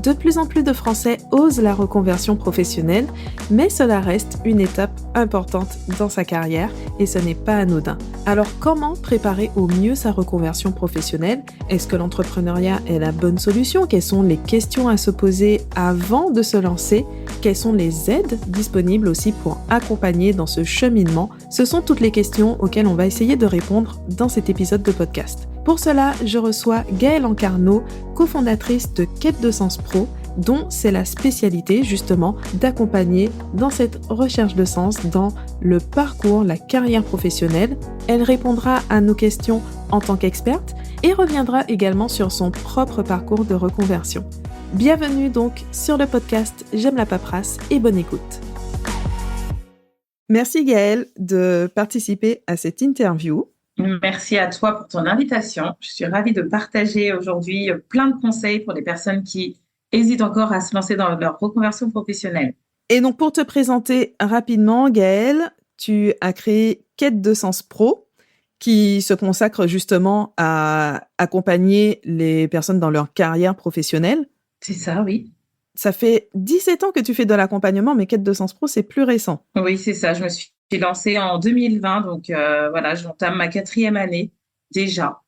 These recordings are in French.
De plus en plus de Français osent la reconversion professionnelle, mais cela reste une étape importante dans sa carrière et ce n'est pas anodin. Alors comment préparer au mieux sa reconversion professionnelle? Est-ce que l'entrepreneuriat est la bonne solution? Quelles sont les questions à se poser avant de se lancer? Quelles sont les aides disponibles aussi pour accompagner dans ce cheminement? Ce sont toutes les questions auxquelles on va essayer de répondre dans cet épisode de podcast. Pour cela, je reçois Gaëlle Ancarno, cofondatrice de Quête de Sens Pro, dont c'est la spécialité justement d'accompagner dans cette recherche de sens, dans le parcours, la carrière professionnelle. Elle répondra à nos questions en tant qu'experte et reviendra également sur son propre parcours de reconversion. Bienvenue donc sur le podcast J'aime la paperasse et bonne écoute. Merci Gaëlle de participer à cette interview. Merci à toi pour ton invitation. Je suis ravie de partager aujourd'hui plein de conseils pour les personnes qui hésitent encore à se lancer dans leur reconversion professionnelle. Et donc, pour te présenter rapidement, Gaëlle, tu as créé Quête de Sens Pro, qui se consacre justement à accompagner les personnes dans leur carrière professionnelle. C'est ça, oui. Ça fait 17 ans que tu fais de l'accompagnement, mais Quête de Sens Pro, c'est plus récent. Oui, c'est ça. Je me suis lancée en 2020, donc voilà, j'entame ma 4e année déjà.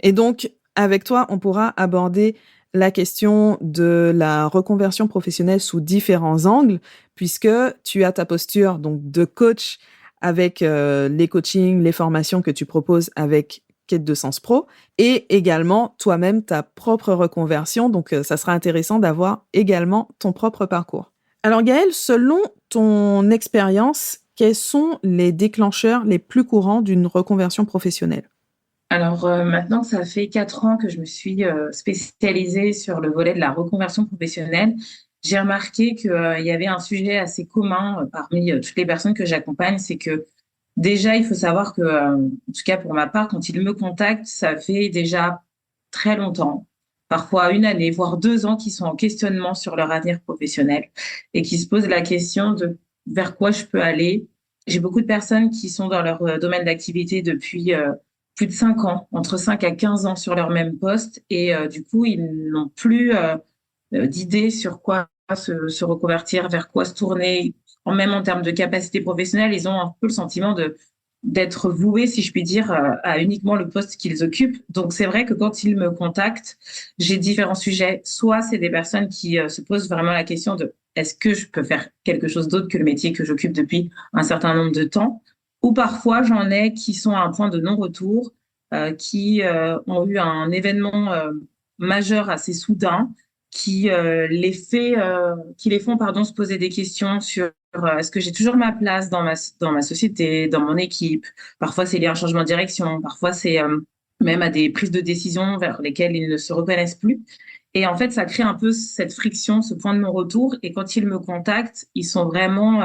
Et donc, avec toi, on pourra aborder la question de la reconversion professionnelle sous différents angles, puisque tu as ta posture donc de coach avec les coachings, les formations que tu proposes avec Quête de Sens Pro, et également toi-même ta propre reconversion. Donc, ça sera intéressant d'avoir également ton propre parcours. Alors Gaëlle, selon ton expérience, quels sont les déclencheurs les plus courants d'une reconversion professionnelle? Alors maintenant que ça fait 4 ans que je me suis spécialisée sur le volet de la reconversion professionnelle, j'ai remarqué qu'il y avait un sujet assez commun parmi toutes les personnes que j'accompagne, c'est que déjà, il faut savoir que, en tout cas pour ma part, quand ils me contactent, ça fait déjà très longtemps, parfois 1 année, voire 2 ans, qu'ils sont en questionnement sur leur avenir professionnel et qui se posent la question de vers quoi je peux aller. J'ai beaucoup de personnes qui sont dans leur domaine d'activité depuis plus de 5 ans, entre 5 à 15 ans sur leur même poste et du coup, ils n'ont plus d'idées sur quoi se reconvertir, vers quoi se tourner. Même en termes de capacité professionnelle, ils ont un peu le sentiment d'être voués, si je puis dire, à uniquement le poste qu'ils occupent. Donc, c'est vrai que quand ils me contactent, j'ai différents sujets. Soit c'est des personnes qui se posent vraiment la question de est-ce que je peux faire quelque chose d'autre que le métier que j'occupe depuis un certain nombre de temps? Ou parfois, j'en ai qui sont à un point de non-retour, qui ont eu un événement majeur assez soudain qui les font se poser des questions sur est-ce que j'ai toujours ma place dans ma société, dans mon équipe. Parfois, c'est lié à un changement de direction. Parfois, c'est même à des prises de décision vers lesquelles ils ne se reconnaissent plus. Et en fait, ça crée un peu cette friction, ce point de non-retour. Et quand ils me contactent, ils sont vraiment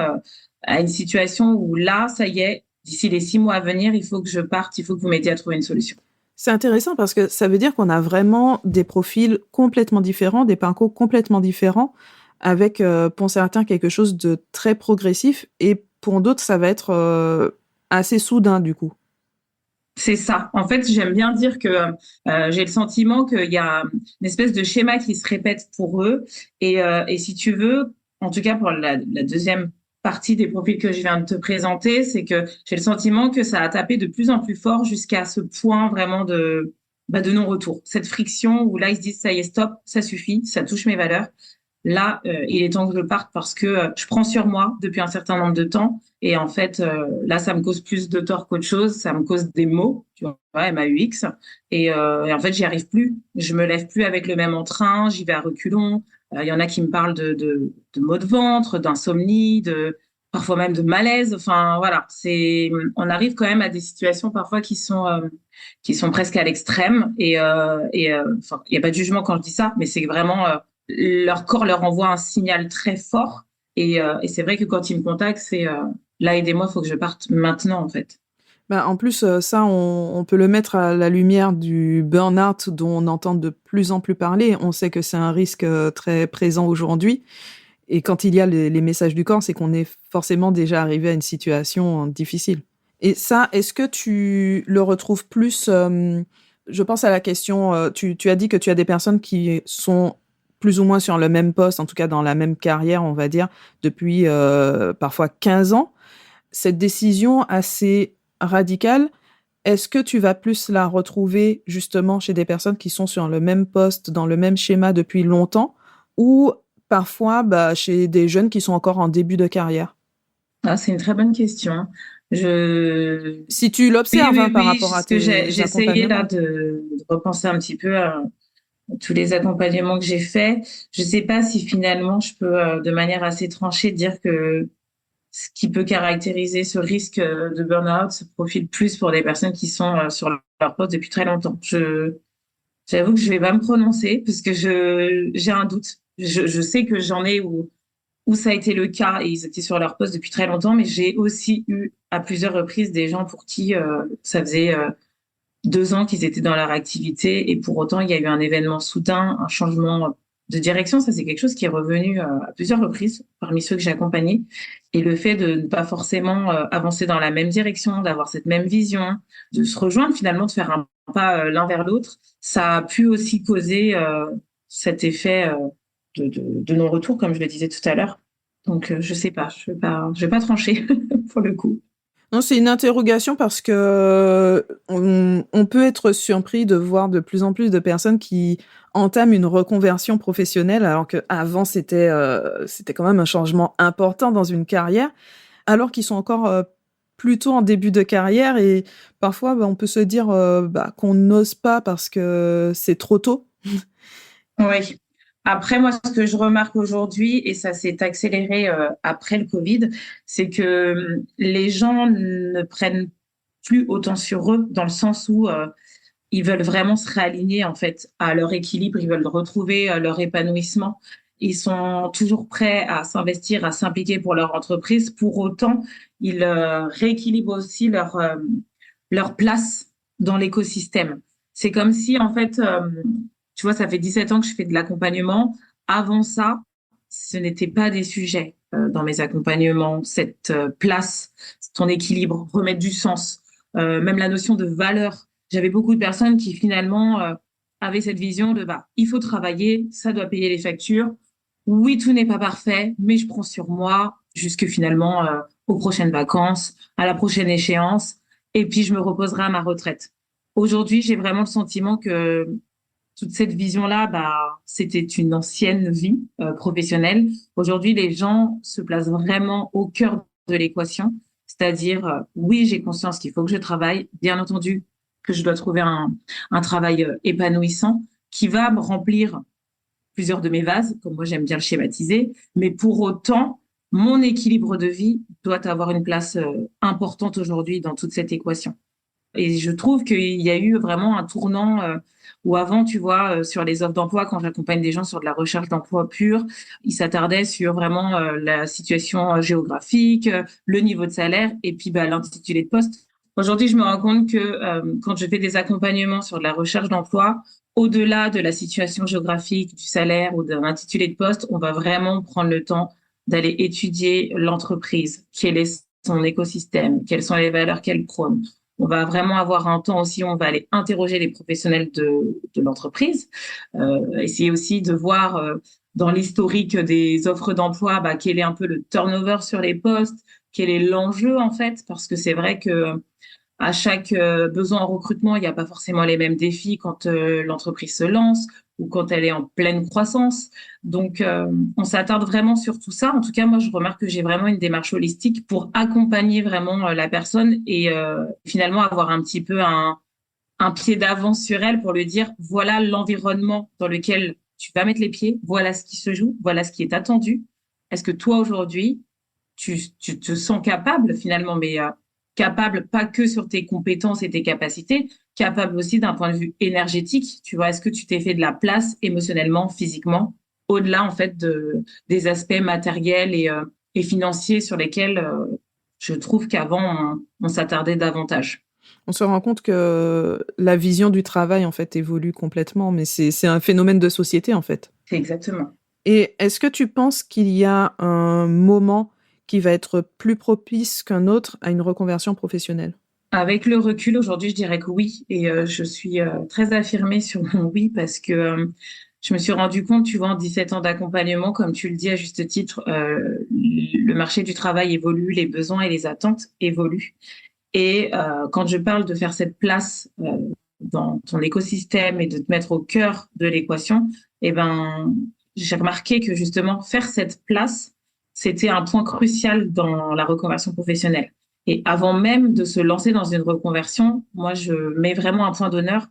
à une situation où là, ça y est, d'ici les 6 mois à venir, il faut que je parte, il faut que vous m'aidiez à trouver une solution. C'est intéressant parce que ça veut dire qu'on a vraiment des profils complètement différents, des parcours complètement différents, avec pour certains quelque chose de très progressif et pour d'autres ça va être assez soudain du coup. C'est ça. En fait, j'aime bien dire que j'ai le sentiment qu'il y a une espèce de schéma qui se répète pour eux. Et si tu veux, en tout cas pour la deuxième partie des profils que je viens de te présenter, c'est que j'ai le sentiment que ça a tapé de plus en plus fort jusqu'à ce point vraiment de non-retour. Cette friction où là, ils se disent, ça y est, stop, ça suffit, ça touche mes valeurs. Là, il est temps que je parte parce que je prends sur moi depuis un certain nombre de temps. Et en fait, là, ça me cause plus de tort qu'autre chose. Ça me cause des maux, tu vois, MAUX. Et en fait, j'y arrive plus. Je me lève plus avec le même entrain. J'y vais à reculons. Il y en a qui me parlent de maux de ventre, d'insomnie, parfois même de malaise. Enfin, voilà. On arrive quand même à des situations parfois qui sont presque à l'extrême. Enfin, il n'y a pas de jugement quand je dis ça, mais c'est vraiment, leur corps leur envoie un signal très fort. Et c'est vrai que quand ils me contactent, c'est là, aidez-moi, il faut que je parte maintenant, en fait. Bah, en plus, ça, on peut le mettre à la lumière du burn-out dont on entend de plus en plus parler. On sait que c'est un risque très présent aujourd'hui. Et quand il y a les messages du corps, c'est qu'on est forcément déjà arrivé à une situation difficile. Et ça, est-ce que tu le retrouves plus je pense à la question, tu as dit que tu as des personnes qui sont plus ou moins sur le même poste, en tout cas dans la même carrière, on va dire, depuis parfois 15 ans. Cette décision assez radicale, est-ce que tu vas plus la retrouver justement chez des personnes qui sont sur le même poste, dans le même schéma depuis longtemps, ou parfois chez des jeunes qui sont encore en début de carrière? Ah, c'est une très bonne question. Je... Si tu Oui, l'observes oui, par oui, rapport à ce que tes j'ai essayé là accompagnements. de repenser un petit peu à tous les accompagnements que j'ai faits. Je sais pas si finalement je peux, de manière assez tranchée, dire que ce qui peut caractériser ce risque de burn-out se profile plus pour des personnes qui sont sur leur poste depuis très longtemps. J'avoue que je vais pas me prononcer parce que j'ai un doute. Je sais que j'en ai où ça a été le cas et ils étaient sur leur poste depuis très longtemps, mais j'ai aussi eu à plusieurs reprises des gens pour qui ça faisait 2 ans qu'ils étaient dans leur activité et pour autant il y a eu un événement soudain, un changement de direction. Ça, c'est quelque chose qui est revenu à plusieurs reprises parmi ceux que j'ai accompagnés. Et le fait de ne pas forcément avancer dans la même direction, d'avoir cette même vision, de se rejoindre finalement, de faire un pas l'un vers l'autre, ça a pu aussi causer cet effet de non-retour, comme je le disais tout à l'heure. Donc, je sais pas, je vais pas trancher pour le coup. Non, c'est une interrogation parce que on peut être surpris de voir de plus en plus de personnes qui entament une reconversion professionnelle alors qu'avant c'était quand même un changement important dans une carrière, alors qu'ils sont encore plutôt en début de carrière et parfois on peut se dire qu'on n'ose pas parce que c'est trop tôt. Oui. Après, moi, ce que je remarque aujourd'hui, et ça s'est accéléré après le Covid, c'est que les gens ne prennent plus autant sur eux, dans le sens où ils veulent vraiment se réaligner en fait à leur équilibre, ils veulent retrouver leur épanouissement. Ils sont toujours prêts à s'investir, à s'impliquer pour leur entreprise. Pour autant, ils rééquilibrent aussi leur place dans l'écosystème. C'est comme si en fait tu vois, ça fait 17 ans que je fais de l'accompagnement. Avant ça, ce n'était pas des sujets dans mes accompagnements, cette place, ton équilibre, remettre du sens, même la notion de valeur. J'avais beaucoup de personnes qui finalement avaient cette vision de il faut travailler, ça doit payer les factures. Oui, tout n'est pas parfait, mais je prends sur moi jusque finalement aux prochaines vacances, à la prochaine échéance, et puis je me reposerai à ma retraite. Aujourd'hui, j'ai vraiment le sentiment que toute cette vision-là, c'était une ancienne vie professionnelle. Aujourd'hui, les gens se placent vraiment au cœur de l'équation, c'est-à-dire, oui, j'ai conscience qu'il faut que je travaille, bien entendu que je dois trouver un travail épanouissant qui va me remplir plusieurs de mes vases, comme moi j'aime bien le schématiser, mais pour autant, mon équilibre de vie doit avoir une place importante aujourd'hui dans toute cette équation. Et je trouve qu'il y a eu vraiment un tournant où avant, tu vois, sur les offres d'emploi, quand j'accompagne des gens sur de la recherche d'emploi pure, ils s'attardaient sur vraiment la situation géographique, le niveau de salaire et puis l'intitulé de poste. Aujourd'hui, je me rends compte que quand je fais des accompagnements sur de la recherche d'emploi, au-delà de la situation géographique, du salaire ou d'un intitulé de poste, on va vraiment prendre le temps d'aller étudier l'entreprise, quel est son écosystème, quelles sont les valeurs qu'elle prône. On va vraiment avoir un temps aussi où on va aller interroger les professionnels de l'entreprise, essayer aussi de voir dans l'historique des offres d'emploi quel est un peu le turnover sur les postes, quel est l'enjeu en fait, parce que c'est vrai que à chaque besoin en recrutement, il n'y a pas forcément les mêmes défis quand l'entreprise se lance ou quand elle est en pleine croissance. Donc, on s'attarde vraiment sur tout ça. En tout cas, moi, je remarque que j'ai vraiment une démarche holistique pour accompagner vraiment la personne et finalement avoir un petit peu un pied d'avance sur elle pour lui dire, voilà l'environnement dans lequel tu vas mettre les pieds, voilà ce qui se joue, voilà ce qui est attendu. Est-ce que toi, aujourd'hui, tu te sens capable finalement, mais capable pas que sur tes compétences et tes capacités, capable aussi d'un point de vue énergétique. Tu vois, est-ce que tu t'es fait de la place émotionnellement, physiquement, au-delà en fait des aspects matériels et financiers sur lesquels je trouve qu'avant on s'attardait davantage. On se rend compte que la vision du travail en fait évolue complètement, mais c'est un phénomène de société en fait. C'est exactement. Et est-ce que tu penses qu'il y a un moment qui va être plus propice qu'un autre à une reconversion professionnelle? Avec le recul, aujourd'hui, je dirais que oui. Et je suis très affirmée sur mon oui parce que je me suis rendu compte, tu vois, en 17 ans d'accompagnement, comme tu le dis à juste titre, le marché du travail évolue, les besoins et les attentes évoluent. Et quand je parle de faire cette place dans ton écosystème et de te mettre au cœur de l'équation, eh ben, j'ai remarqué que justement, faire cette place, c'était un point crucial dans la reconversion professionnelle. Et avant même de se lancer dans une reconversion, moi, je mets vraiment un point d'honneur,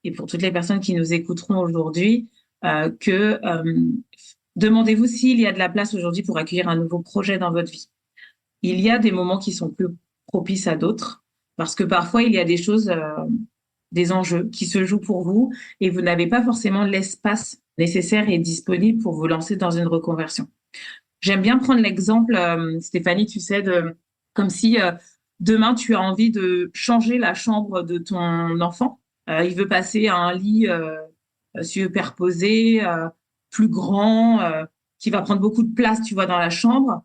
et pour toutes les personnes qui nous écouteront aujourd'hui, que demandez-vous s'il y a de la place aujourd'hui pour accueillir un nouveau projet dans votre vie. Il y a des moments qui sont plus propices à d'autres, parce que parfois, il y a des choses, des enjeux qui se jouent pour vous et vous n'avez pas forcément l'espace nécessaire et disponible pour vous lancer dans une reconversion. J'aime bien prendre l'exemple, Stéphanie, tu sais, comme si demain, tu as envie de changer la chambre de ton enfant. Il veut passer à un lit superposé, plus grand, qui va prendre beaucoup de place, tu vois, dans la chambre.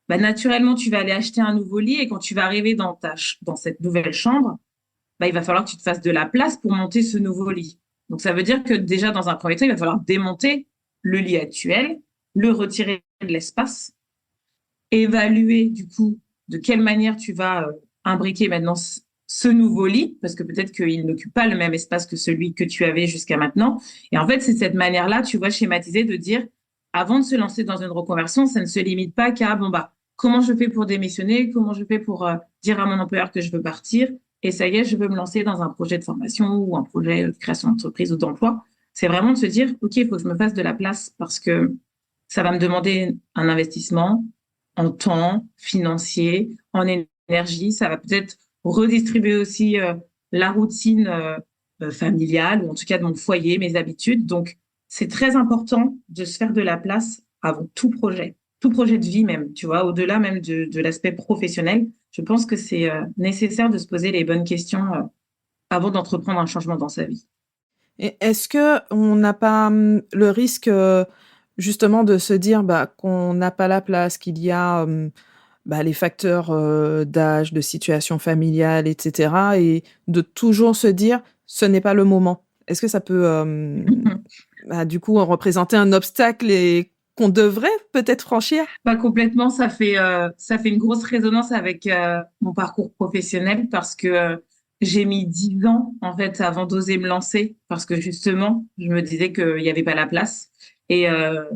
Bah, naturellement, tu vas aller acheter un nouveau lit et quand tu vas arriver dans cette nouvelle chambre, bah, il va falloir que tu te fasses de la place pour monter ce nouveau lit. Donc, ça veut dire que déjà, dans un premier temps, il va falloir démonter le lit actuel, le retirer de l'espace, évaluer du coup de quelle manière tu vas imbriquer maintenant ce nouveau lit, parce que peut-être qu'il n'occupe pas le même espace que celui que tu avais jusqu'à maintenant. Et en fait, c'est cette manière-là, tu vois, schématiser, de dire, avant de se lancer dans une reconversion, ça ne se limite pas qu'à, bon, bah, comment je fais pour démissionner, comment je fais pour dire à mon employeur que je veux partir, et ça y est, je veux me lancer dans un projet de formation ou un projet de création d'entreprise ou d'emploi. C'est vraiment de se dire, OK, il faut que je me fasse de la place parce que ça va me demander un investissement en temps, financier, en énergie. Ça va peut-être redistribuer aussi la routine familiale, ou en tout cas de mon foyer, mes habitudes. Donc, c'est très important de se faire de la place avant tout projet de vie même, tu vois, au-delà même de l'aspect professionnel. Je pense que c'est nécessaire de se poser les bonnes questions avant d'entreprendre un changement dans sa vie. Et est-ce que on n'a pas le risque justement de se dire bah, qu'on n'a pas la place, qu'il y a bah, les facteurs d'âge, de situation familiale, etc. Et de toujours se dire ce n'est pas le moment. Est-ce que ça peut bah, du coup représenter un obstacle et qu'on devrait peut-être franchir? Pas complètement, ça fait une grosse résonance avec mon parcours professionnel parce que j'ai mis 10 ans en fait avant d'oser me lancer parce que justement je me disais qu'il n'y avait pas la place et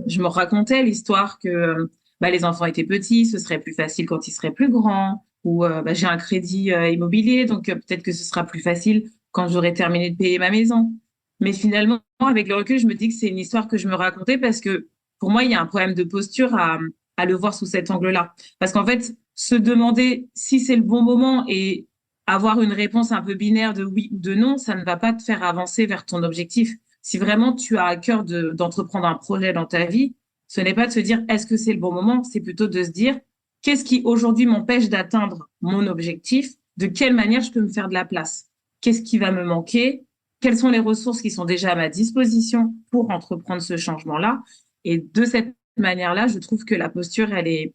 je me racontais l'histoire que bah, les enfants étaient petits, ce serait plus facile quand ils seraient plus grands ou bah, j'ai un crédit immobilier donc peut-être que ce sera plus facile quand j'aurai terminé de payer ma maison. Mais finalement avec le recul je me dis que c'est une histoire que je me racontais parce que pour moi, il y a un problème de posture à le voir sous cet angle-là. Parce qu'en fait, se demander si c'est le bon moment et avoir une réponse un peu binaire de oui ou de non, ça ne va pas te faire avancer vers ton objectif. Si vraiment tu as à cœur d'entreprendre un projet dans ta vie, ce n'est pas de se dire est-ce que c'est le bon moment, c'est plutôt de se dire qu'est-ce qui aujourd'hui m'empêche d'atteindre mon objectif, de quelle manière je peux me faire de la place, qu'est-ce qui va me manquer, quelles sont les ressources qui sont déjà à ma disposition pour entreprendre ce changement-là. Et de cette manière-là, je trouve que la posture, elle est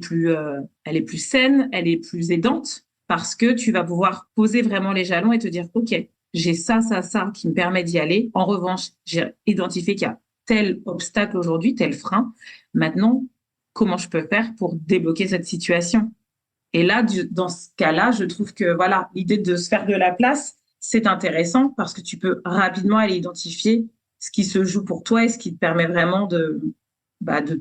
plus saine, elle est plus aidante parce que tu vas pouvoir poser vraiment les jalons et te dire, OK, j'ai ça qui me permet d'y aller. En revanche, j'ai identifié qu'il y a tel obstacle aujourd'hui, tel frein. Maintenant, comment je peux faire pour débloquer cette situation? Et là, dans ce cas-là, je trouve que voilà, l'idée de se faire de la place, c'est intéressant parce que tu peux rapidement aller identifier ce qui se joue pour toi et ce qui te permet vraiment de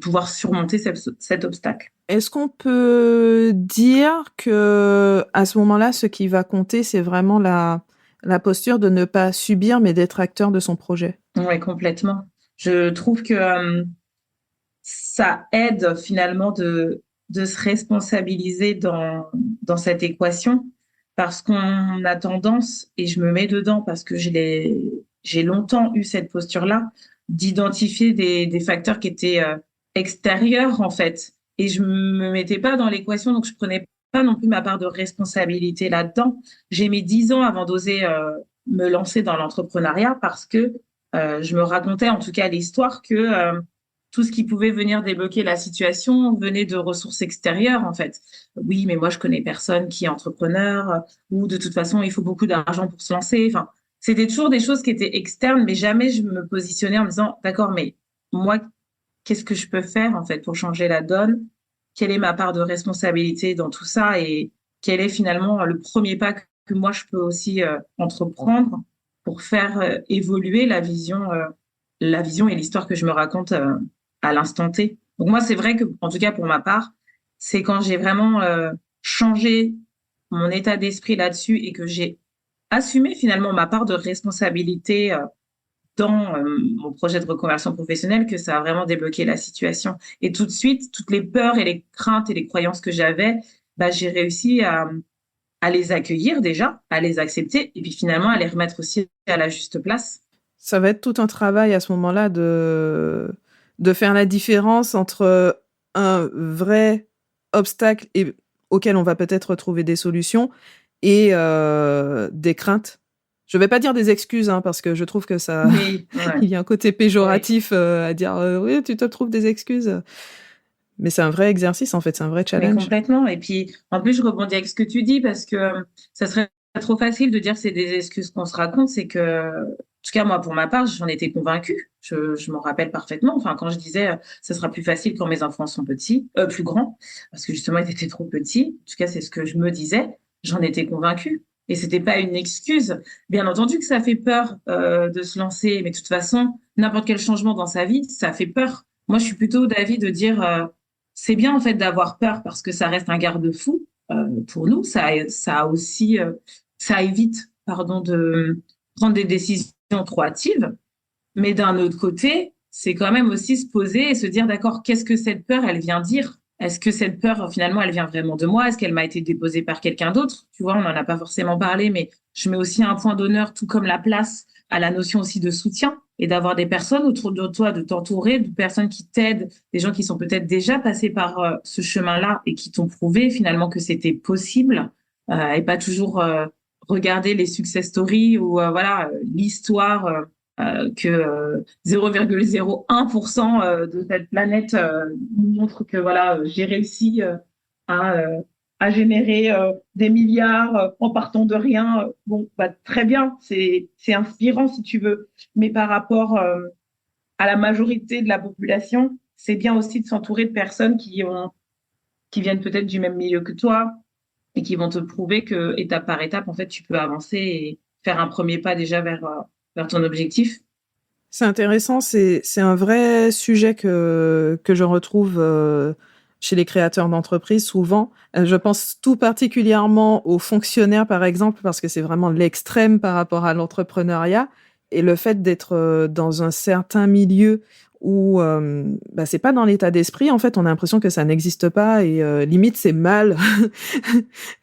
pouvoir surmonter cet obstacle. Est-ce qu'on peut dire que à ce moment-là, ce qui va compter, c'est vraiment la posture de ne pas subir, mais d'être acteur de son projet? Oui, complètement. Je trouve que ça aide finalement de se responsabiliser dans cette équation parce qu'on a tendance, et je me mets dedans parce que j'ai longtemps eu cette posture-là, d'identifier des facteurs qui étaient extérieurs en fait. Et je me mettais pas dans l'équation, donc je prenais pas non plus ma part de responsabilité là-dedans. J'ai mis 10 ans avant d'oser me lancer dans l'entrepreneuriat parce que je me racontais en tout cas l'histoire que tout ce qui pouvait venir débloquer la situation venait de ressources extérieures, en fait. Oui, mais moi, je connais personne qui est entrepreneur, ou de toute façon, il faut beaucoup d'argent pour se lancer. Enfin, c'était toujours des choses qui étaient externes, mais jamais je me positionnais en me disant, d'accord, mais moi, qu'est-ce que je peux faire en fait pour changer la donne? Quelle est ma part de responsabilité dans tout ça et quel est finalement le premier pas que moi je peux aussi entreprendre pour faire évoluer la vision et l'histoire que je me raconte à l'instant T. Donc moi, c'est vrai que, en tout cas pour ma part, c'est quand j'ai vraiment changé mon état d'esprit là-dessus et que j'ai assumé finalement ma part de responsabilité dans mon projet de reconversion professionnelle que ça a vraiment débloqué la situation. Et tout de suite, toutes les peurs et les craintes et les croyances que j'avais, bah, j'ai réussi à les accueillir déjà, à les accepter et puis finalement à les remettre aussi à la juste place. Ça va être tout un travail à ce moment-là de faire la différence entre un vrai obstacle auquel on va peut-être trouver des solutions et des craintes. Je vais pas dire des excuses, hein, parce que je trouve que ça, Oui, ouais, il y a un côté oui. péjoratif à dire oui, tu te trouves des excuses. Mais c'est un vrai exercice, en fait, c'est un vrai Mais challenge. complètement. Et puis, en plus, je rebondis avec ce que tu dis parce que ça serait trop facile de dire que c'est des excuses qu'on se raconte. C'est que, en tout cas, moi, pour ma part, j'en étais convaincue. Je m'en rappelle parfaitement. Enfin, quand je disais, ça sera plus facile quand mes enfants sont petits, plus grands, parce que justement, ils étaient trop petits. En tout cas, c'est ce que je me disais. J'en étais convaincue. Et c'était pas une excuse. Bien entendu que ça fait peur de se lancer, mais de toute façon, n'importe quel changement dans sa vie, ça fait peur. Moi, je suis plutôt d'avis de dire c'est bien en fait d'avoir peur parce que ça reste un garde-fou pour nous. Ça aussi, ça évite, pardon, de prendre des décisions trop hâtives. Mais d'un autre côté, c'est quand même aussi se poser et se dire, d'accord, qu'est-ce que cette peur, elle vient dire? Est-ce que cette peur, finalement, elle vient vraiment de moi? Est-ce qu'elle m'a été déposée par quelqu'un d'autre? Tu vois, on n'en a pas forcément parlé, mais je mets aussi un point d'honneur, tout comme la place, à la notion aussi de soutien et d'avoir des personnes autour de toi, de t'entourer, de personnes qui t'aident, des gens qui sont peut-être déjà passés par ce chemin-là et qui t'ont prouvé finalement que c'était possible et pas toujours regarder les success stories ou voilà l'histoire que 0,01% de cette planète nous montre que voilà, j'ai réussi à, euh, à générer des milliards en partant de rien. Bon, bah, très bien, c'est inspirant si tu veux. Mais par rapport à la majorité de la population, c'est bien aussi de s'entourer de personnes qui viennent peut-être du même milieu que toi et qui vont te prouver que étape par étape, en fait, tu peux avancer et faire un premier pas déjà vers ton objectif. C'est intéressant, c'est un vrai sujet que je retrouve chez les créateurs d'entreprises souvent. Je pense tout particulièrement aux fonctionnaires, par exemple, parce que c'est vraiment l'extrême par rapport à l'entrepreneuriat. Et le fait d'être dans un certain milieu où bah, c'est pas dans l'état d'esprit, en fait, on a l'impression que ça n'existe pas et limite c'est mal.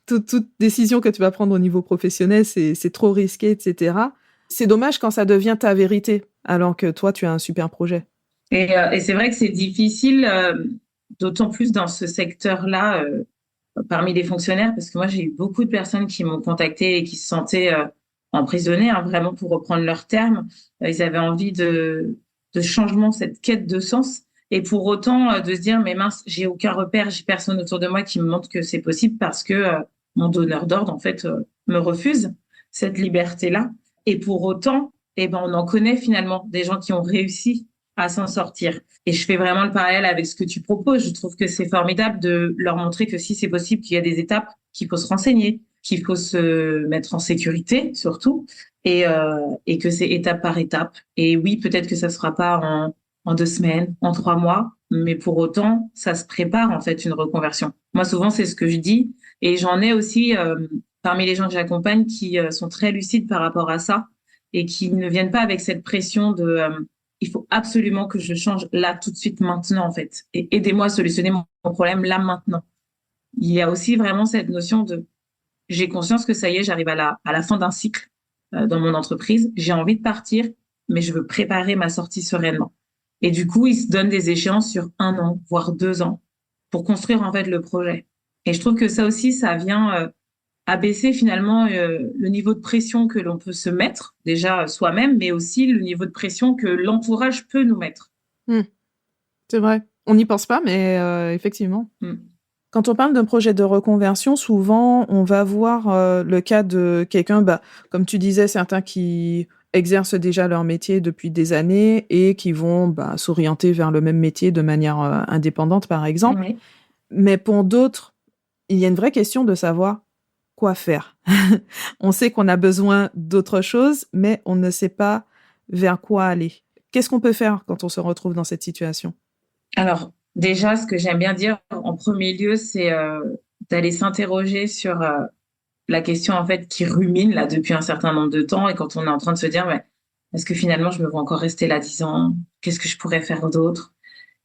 Toute décision que tu vas prendre au niveau professionnel, c'est trop risqué, etc. C'est dommage quand ça devient ta vérité, alors que toi, tu as un super projet. Et c'est vrai que c'est difficile, d'autant plus dans ce secteur-là, parmi les fonctionnaires, parce que moi, j'ai eu beaucoup de personnes qui m'ont contacté et qui se sentaient emprisonnées, hein, vraiment pour reprendre leurs termes. Ils avaient envie de changement, cette quête de sens. Et pour autant, de se dire, mais mince, j'ai aucun repère, j'ai personne autour de moi qui me montre que c'est possible parce que mon donneur d'ordre, en fait, me refuse cette liberté-là. Et pour autant, eh ben, on en connaît finalement des gens qui ont réussi à s'en sortir. Et je fais vraiment le parallèle avec ce que tu proposes. Je trouve que c'est formidable de leur montrer que si c'est possible, qu'il y a des étapes, qu'il faut se renseigner, qu'il faut se mettre en sécurité surtout, et que c'est étape par étape. Et oui, peut-être que ça ne sera pas en 2 semaines, en 3 mois, mais pour autant, ça se prépare en fait une reconversion. Moi, souvent, c'est ce que je dis, et j'en ai aussi parmi les gens que j'accompagne qui sont très lucides par rapport à ça et qui ne viennent pas avec cette pression de il faut absolument que je change là, tout de suite, maintenant, en fait. Et aidez-moi à solutionner mon problème là, maintenant. Il y a aussi vraiment cette notion de j'ai conscience que ça y est, j'arrive à la fin d'un cycle dans mon entreprise. J'ai envie de partir, mais je veux préparer ma sortie sereinement. Et du coup, ils se donnent des échéances sur 1 an, voire 2 ans, pour construire en fait le projet. Et je trouve que ça aussi, ça vient abaisser finalement le niveau de pression que l'on peut se mettre, déjà soi-même, mais aussi le niveau de pression que l'entourage peut nous mettre. Hmm, c'est vrai. On n'y pense pas, mais effectivement. Mm. Quand on parle d'un projet de reconversion, souvent, on va voir le cas de quelqu'un, comme tu disais, certains qui exercent déjà leur métier depuis des années et qui vont s'orienter vers le même métier de manière indépendante, par exemple. Oui. Mais pour d'autres, il y a une vraie question de savoir quoi faire. On sait qu'on a besoin d'autre chose, mais on ne sait pas vers quoi aller. Qu'est-ce qu'on peut faire quand on se retrouve dans cette situation? Alors, déjà, ce que j'aime bien dire en premier lieu, c'est d'aller s'interroger sur la question en fait qui rumine là depuis un certain nombre de temps et quand on est en train de se dire, mais est-ce que finalement je me vois encore rester là 10 ans? Qu'est-ce que je pourrais faire d'autre?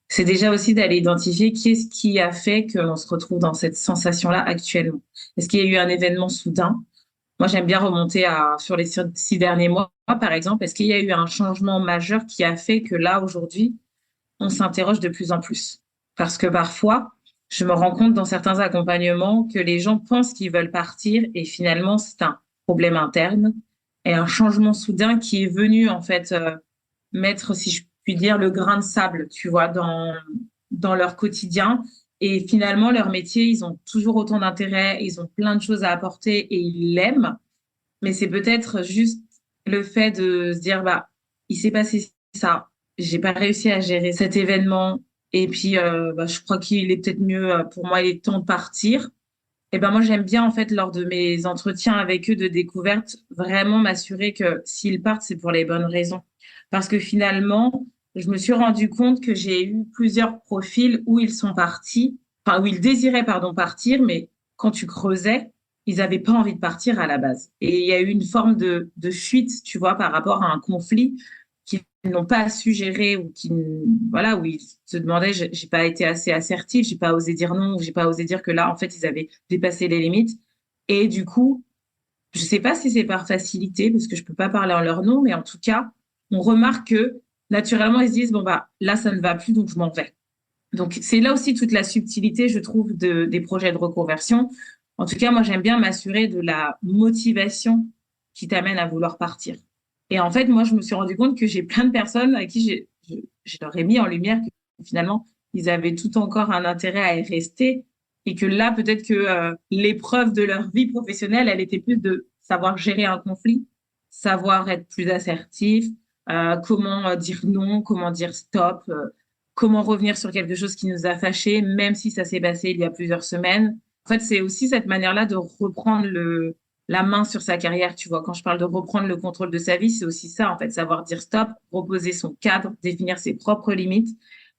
C'est déjà aussi d'aller identifier qui est-ce qui a fait qu'on se retrouve dans cette sensation-là actuellement. Est-ce qu'il y a eu un événement soudain? Moi, j'aime bien remonter sur les 6 derniers mois, par exemple. Est-ce qu'il y a eu un changement majeur qui a fait que là, aujourd'hui, on s'interroge de plus en plus? Parce que parfois, je me rends compte dans certains accompagnements que les gens pensent qu'ils veulent partir et finalement, c'est un problème interne et un changement soudain qui est venu, en fait, mettre, si je puis dire, le grain de sable, tu vois, dans leur quotidien. Et finalement, leur métier, ils ont toujours autant d'intérêt, ils ont plein de choses à apporter et ils l'aiment. Mais c'est peut-être juste le fait de se dire, il s'est passé ça, j'ai pas réussi à gérer cet événement. Et puis, je crois qu'il est peut-être mieux pour moi, il est temps de partir. Et ben moi, j'aime bien, en fait, lors de mes entretiens avec eux de découverte, vraiment m'assurer que s'ils partent, c'est pour les bonnes raisons. Parce que finalement, je me suis rendu compte que j'ai eu plusieurs profils où ils sont partis, enfin, où ils désiraient, pardon, partir, mais quand tu creusais, ils n'avaient pas envie de partir à la base. Et il y a eu une forme de fuite, tu vois, par rapport à un conflit qu'ils n'ont pas su gérer ou voilà, où ils se demandaient, j'ai pas été assez assertif, j'ai pas osé dire non, ou j'ai pas osé dire que là, en fait, ils avaient dépassé les limites. Et du coup, je sais pas si c'est par facilité, parce que je peux pas parler en leur nom, mais en tout cas, on remarque que naturellement, ils se disent, bon, là, ça ne va plus, donc je m'en vais. Donc, c'est là aussi toute la subtilité, je trouve, des projets de reconversion. En tout cas, moi, j'aime bien m'assurer de la motivation qui t'amène à vouloir partir. Et en fait, moi, je me suis rendu compte que j'ai plein de personnes à qui je leur ai mis en lumière que finalement, ils avaient tout encore un intérêt à y rester et que là, peut-être que l'épreuve de leur vie professionnelle, elle était plus de savoir gérer un conflit, savoir être plus assertif, comment dire non, comment dire stop, comment revenir sur quelque chose qui nous a fâchés, même si ça s'est passé il y a plusieurs semaines. En fait, c'est aussi cette manière-là de reprendre la main sur sa carrière, tu vois. Quand je parle de reprendre le contrôle de sa vie, c'est aussi ça, en fait, savoir dire stop, reposer son cadre, définir ses propres limites.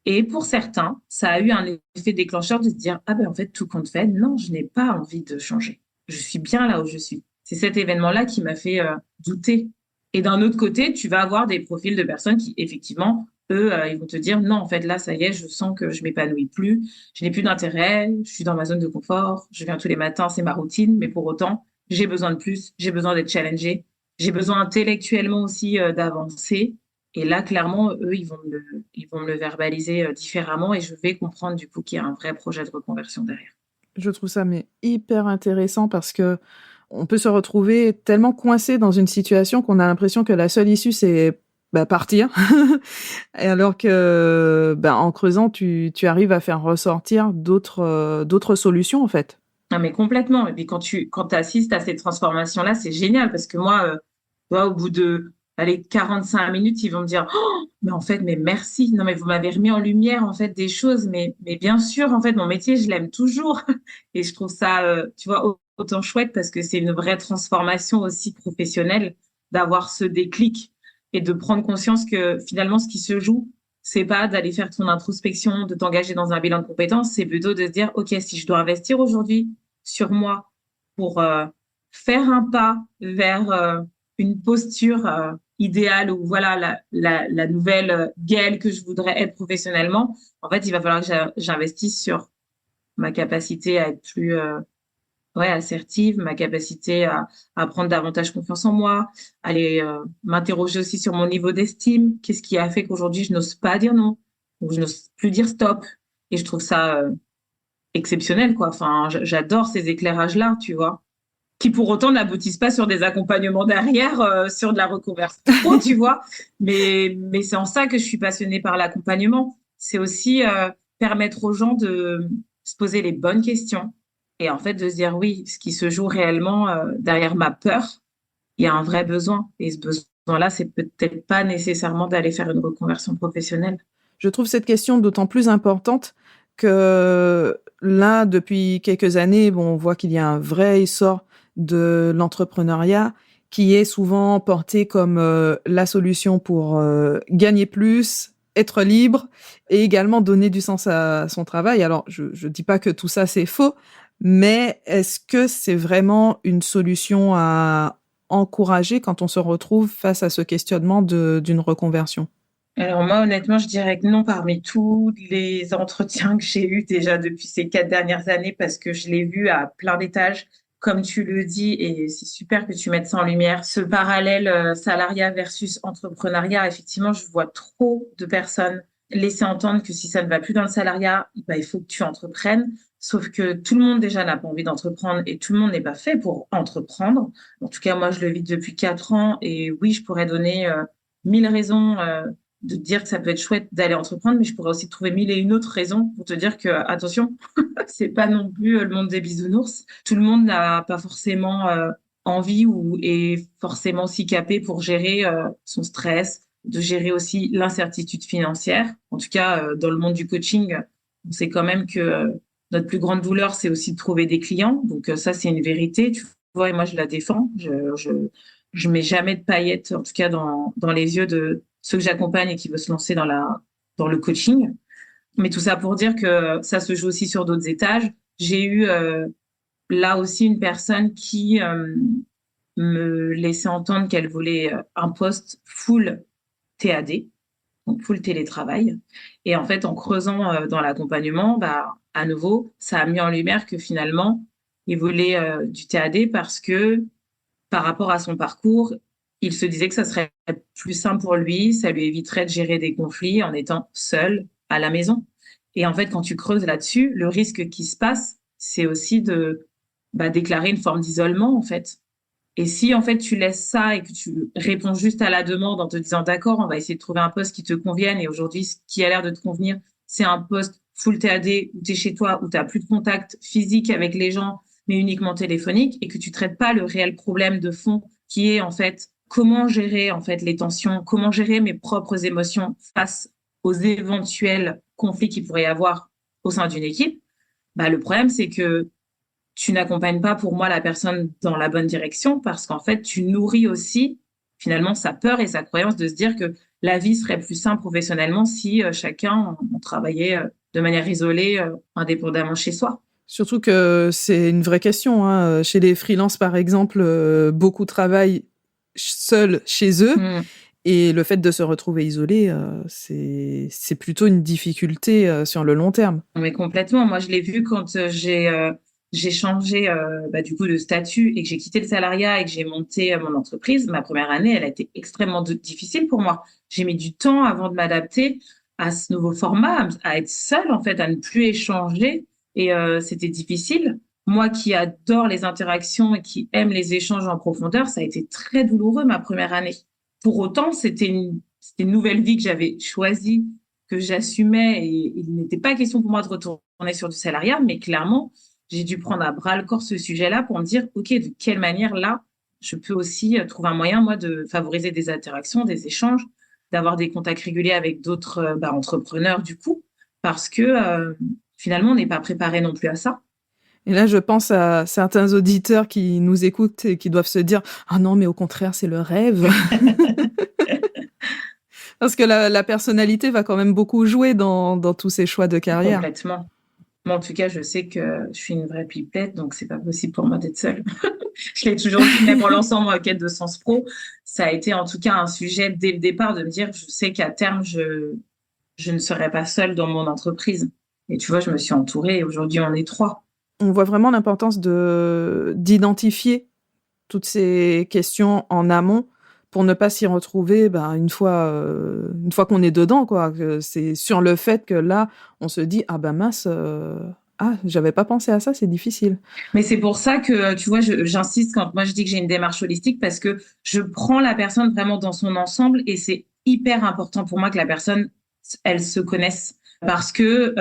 Et pour certains, ça a eu un effet déclencheur de se dire, ah ben en fait, tout compte fait, non, je n'ai pas envie de changer. Je suis bien là où je suis. C'est cet événement-là qui m'a fait douter. Et d'un autre côté, tu vas avoir des profils de personnes qui, effectivement, eux, ils vont te dire, non, en fait, là, ça y est, je sens que je m'épanouis plus, je n'ai plus d'intérêt, je suis dans ma zone de confort, je viens tous les matins, c'est ma routine, mais pour autant, j'ai besoin de plus, j'ai besoin d'être challengé, j'ai besoin intellectuellement aussi d'avancer. Et là, clairement, eux, ils vont me le verbaliser différemment et je vais comprendre du coup qu'il y a un vrai projet de reconversion derrière. Je trouve ça mais hyper intéressant parce que on peut se retrouver tellement coincé dans une situation qu'on a l'impression que la seule issue c'est partir. Et alors que en creusant tu arrives à faire ressortir d'autres solutions en fait. Non, mais complètement. Et puis quand assistes à cette transformation-là, c'est génial parce que moi, tu vois, au bout de allez, 45 minutes, ils vont me dire, oh, mais en fait, mais merci. Non, mais vous m'avez remis en lumière, en fait, des choses. Mais bien sûr, en fait, mon métier, je l'aime toujours. Et je trouve ça, tu vois, autant chouette parce que c'est une vraie transformation aussi professionnelle d'avoir ce déclic et de prendre conscience que finalement, ce qui se joue, c'est pas d'aller faire ton introspection, de t'engager dans un bilan de compétences, c'est plutôt de se dire, OK, si je dois investir aujourd'hui sur moi pour faire un pas vers une posture idéale ou voilà la nouvelle Gaëlle que je voudrais être professionnellement, en fait, il va falloir que j'investisse sur ma capacité à être plus assertive, ma capacité à prendre davantage confiance en moi, aller m'interroger aussi sur mon niveau d'estime. Qu'est-ce qui a fait qu'aujourd'hui, je n'ose pas dire non ou je n'ose plus dire stop. Et je trouve ça exceptionnel, quoi. Enfin, j'adore ces éclairages-là, tu vois, qui pour autant n'aboutissent pas sur des accompagnements derrière, sur de la reconversion, tu vois. Mais c'est en ça que je suis passionnée par l'accompagnement. C'est aussi permettre aux gens se poser les bonnes questions et en fait de se dire oui, ce qui se joue réellement derrière ma peur, il y a un vrai besoin. Et ce besoin-là, c'est peut-être pas nécessairement d'aller faire une reconversion professionnelle. Je trouve cette question d'autant plus importante que là, depuis quelques années, on voit qu'il y a un vrai essor de l'entrepreneuriat qui est souvent porté comme la solution pour gagner plus, être libre et également donner du sens à son travail. Alors, je ne dis pas que tout ça, c'est faux, mais est-ce que c'est vraiment une solution à encourager quand on se retrouve face à ce questionnement d'une reconversion? Alors moi, honnêtement, je dirais que non parmi tous les entretiens que j'ai eus déjà depuis ces 4 dernières années, parce que je l'ai vu à plein d'étages, comme tu le dis, et c'est super que tu mettes ça en lumière, ce parallèle salariat versus entrepreneuriat. Effectivement, je vois trop de personnes laisser entendre que si ça ne va plus dans le salariat, bah, il faut que tu entreprennes. Sauf que tout le monde déjà n'a pas envie d'entreprendre et tout le monde n'est pas fait pour entreprendre. En tout cas, moi, je le vis depuis 4 ans et oui, je pourrais donner 1000 raisons. De dire que ça peut être chouette d'aller entreprendre, mais je pourrais aussi trouver mille et une autres raisons pour te dire que, attention, c'est pas non plus le monde des bisounours. Tout le monde n'a pas forcément envie ou est forcément si capé pour gérer son stress, de gérer aussi l'incertitude financière. En tout cas, dans le monde du coaching, on sait quand même que notre plus grande douleur, c'est aussi de trouver des clients. Donc ça, c'est une vérité, tu vois, et moi, je la défends. Je mets jamais de paillettes, en tout cas dans les yeux de ceux que j'accompagne et qui veulent se lancer dans le coaching. Mais tout ça pour dire que ça se joue aussi sur d'autres étages. J'ai eu là aussi une personne qui me laissait entendre qu'elle voulait un poste full TAD, donc full télétravail. Et en fait, en creusant dans l'accompagnement, bah, à nouveau, ça a mis en lumière que finalement, il voulait du TAD parce que par rapport à son parcours, il se disait que ça serait plus simple pour lui, ça lui éviterait de gérer des conflits en étant seul à la maison. Et en fait, quand tu creuses là-dessus, le risque qui se passe, c'est aussi de déclarer une forme d'isolement, en fait. Et si, en fait, tu laisses ça et que tu réponds juste à la demande en te disant, d'accord, on va essayer de trouver un poste qui te convienne. Et aujourd'hui, ce qui a l'air de te convenir, c'est un poste full TAD où tu es chez toi, où tu n'as plus de contact physique avec les gens, mais uniquement téléphonique, et que tu traites pas le réel problème de fond qui est, en fait, comment gérer, en fait, les tensions, comment gérer mes propres émotions face aux éventuels conflits qu'il pourrait y avoir au sein d'une équipe. Bah, le problème, c'est que tu n'accompagnes pas pour moi la personne dans la bonne direction parce qu'en fait, tu nourris aussi finalement sa peur et sa croyance de se dire que la vie serait plus simple professionnellement si chacun on travaillait de manière isolée, indépendamment chez soi. Surtout que c'est une vraie question, hein. Chez les freelances, par exemple, beaucoup travaillent seuls chez eux. Mm. Et le fait de se retrouver isolé, c'est plutôt une difficulté sur le long terme. Mais complètement. Moi, je l'ai vu quand j'ai changé du coup de statut et que j'ai quitté le salariat et que j'ai monté mon entreprise. Ma première année, elle a été extrêmement difficile pour moi. J'ai mis du temps avant de m'adapter à ce nouveau format, à être seule en fait, à ne plus échanger. Et c'était difficile. Moi qui adore les interactions et qui aime les échanges en profondeur, ça a été très douloureux ma première année. Pour autant, c'était une nouvelle vie que j'avais choisie, que j'assumais et il n'était pas question pour moi de retourner sur du salariat, mais clairement, j'ai dû prendre à bras le corps ce sujet-là pour me dire, OK, de quelle manière là, je peux aussi trouver un moyen, moi, de favoriser des interactions, des échanges, d'avoir des contacts réguliers avec d'autres entrepreneurs, du coup, parce que finalement, on n'est pas préparé non plus à ça. Et là, je pense à certains auditeurs qui nous écoutent et qui doivent se dire « Ah non, mais au contraire, c'est le rêve !» Parce que la personnalité va quand même beaucoup jouer dans tous ces choix de carrière. Complètement. Moi, en tout cas, je sais que je suis une vraie pipelette, donc c'est pas possible pour moi d'être seule. Je l'ai toujours dit, même en lançant ma quête de sens pro, ça a été en tout cas un sujet dès le départ de me dire, je sais qu'à terme, je ne serai pas seule dans mon entreprise. Et tu vois, je me suis entourée et aujourd'hui, on est 3. On voit vraiment l'importance d'identifier toutes ces questions en amont pour ne pas s'y retrouver une fois qu'on est dedans, quoi. Que c'est sur le fait que là, on se dit « Ah ben mince, j'avais pas pensé à ça, c'est difficile. » Mais c'est pour ça que, tu vois, j'insiste quand moi je dis que j'ai une démarche holistique parce que je prends la personne vraiment dans son ensemble et c'est hyper important pour moi que la personne, elle se connaisse. Parce que,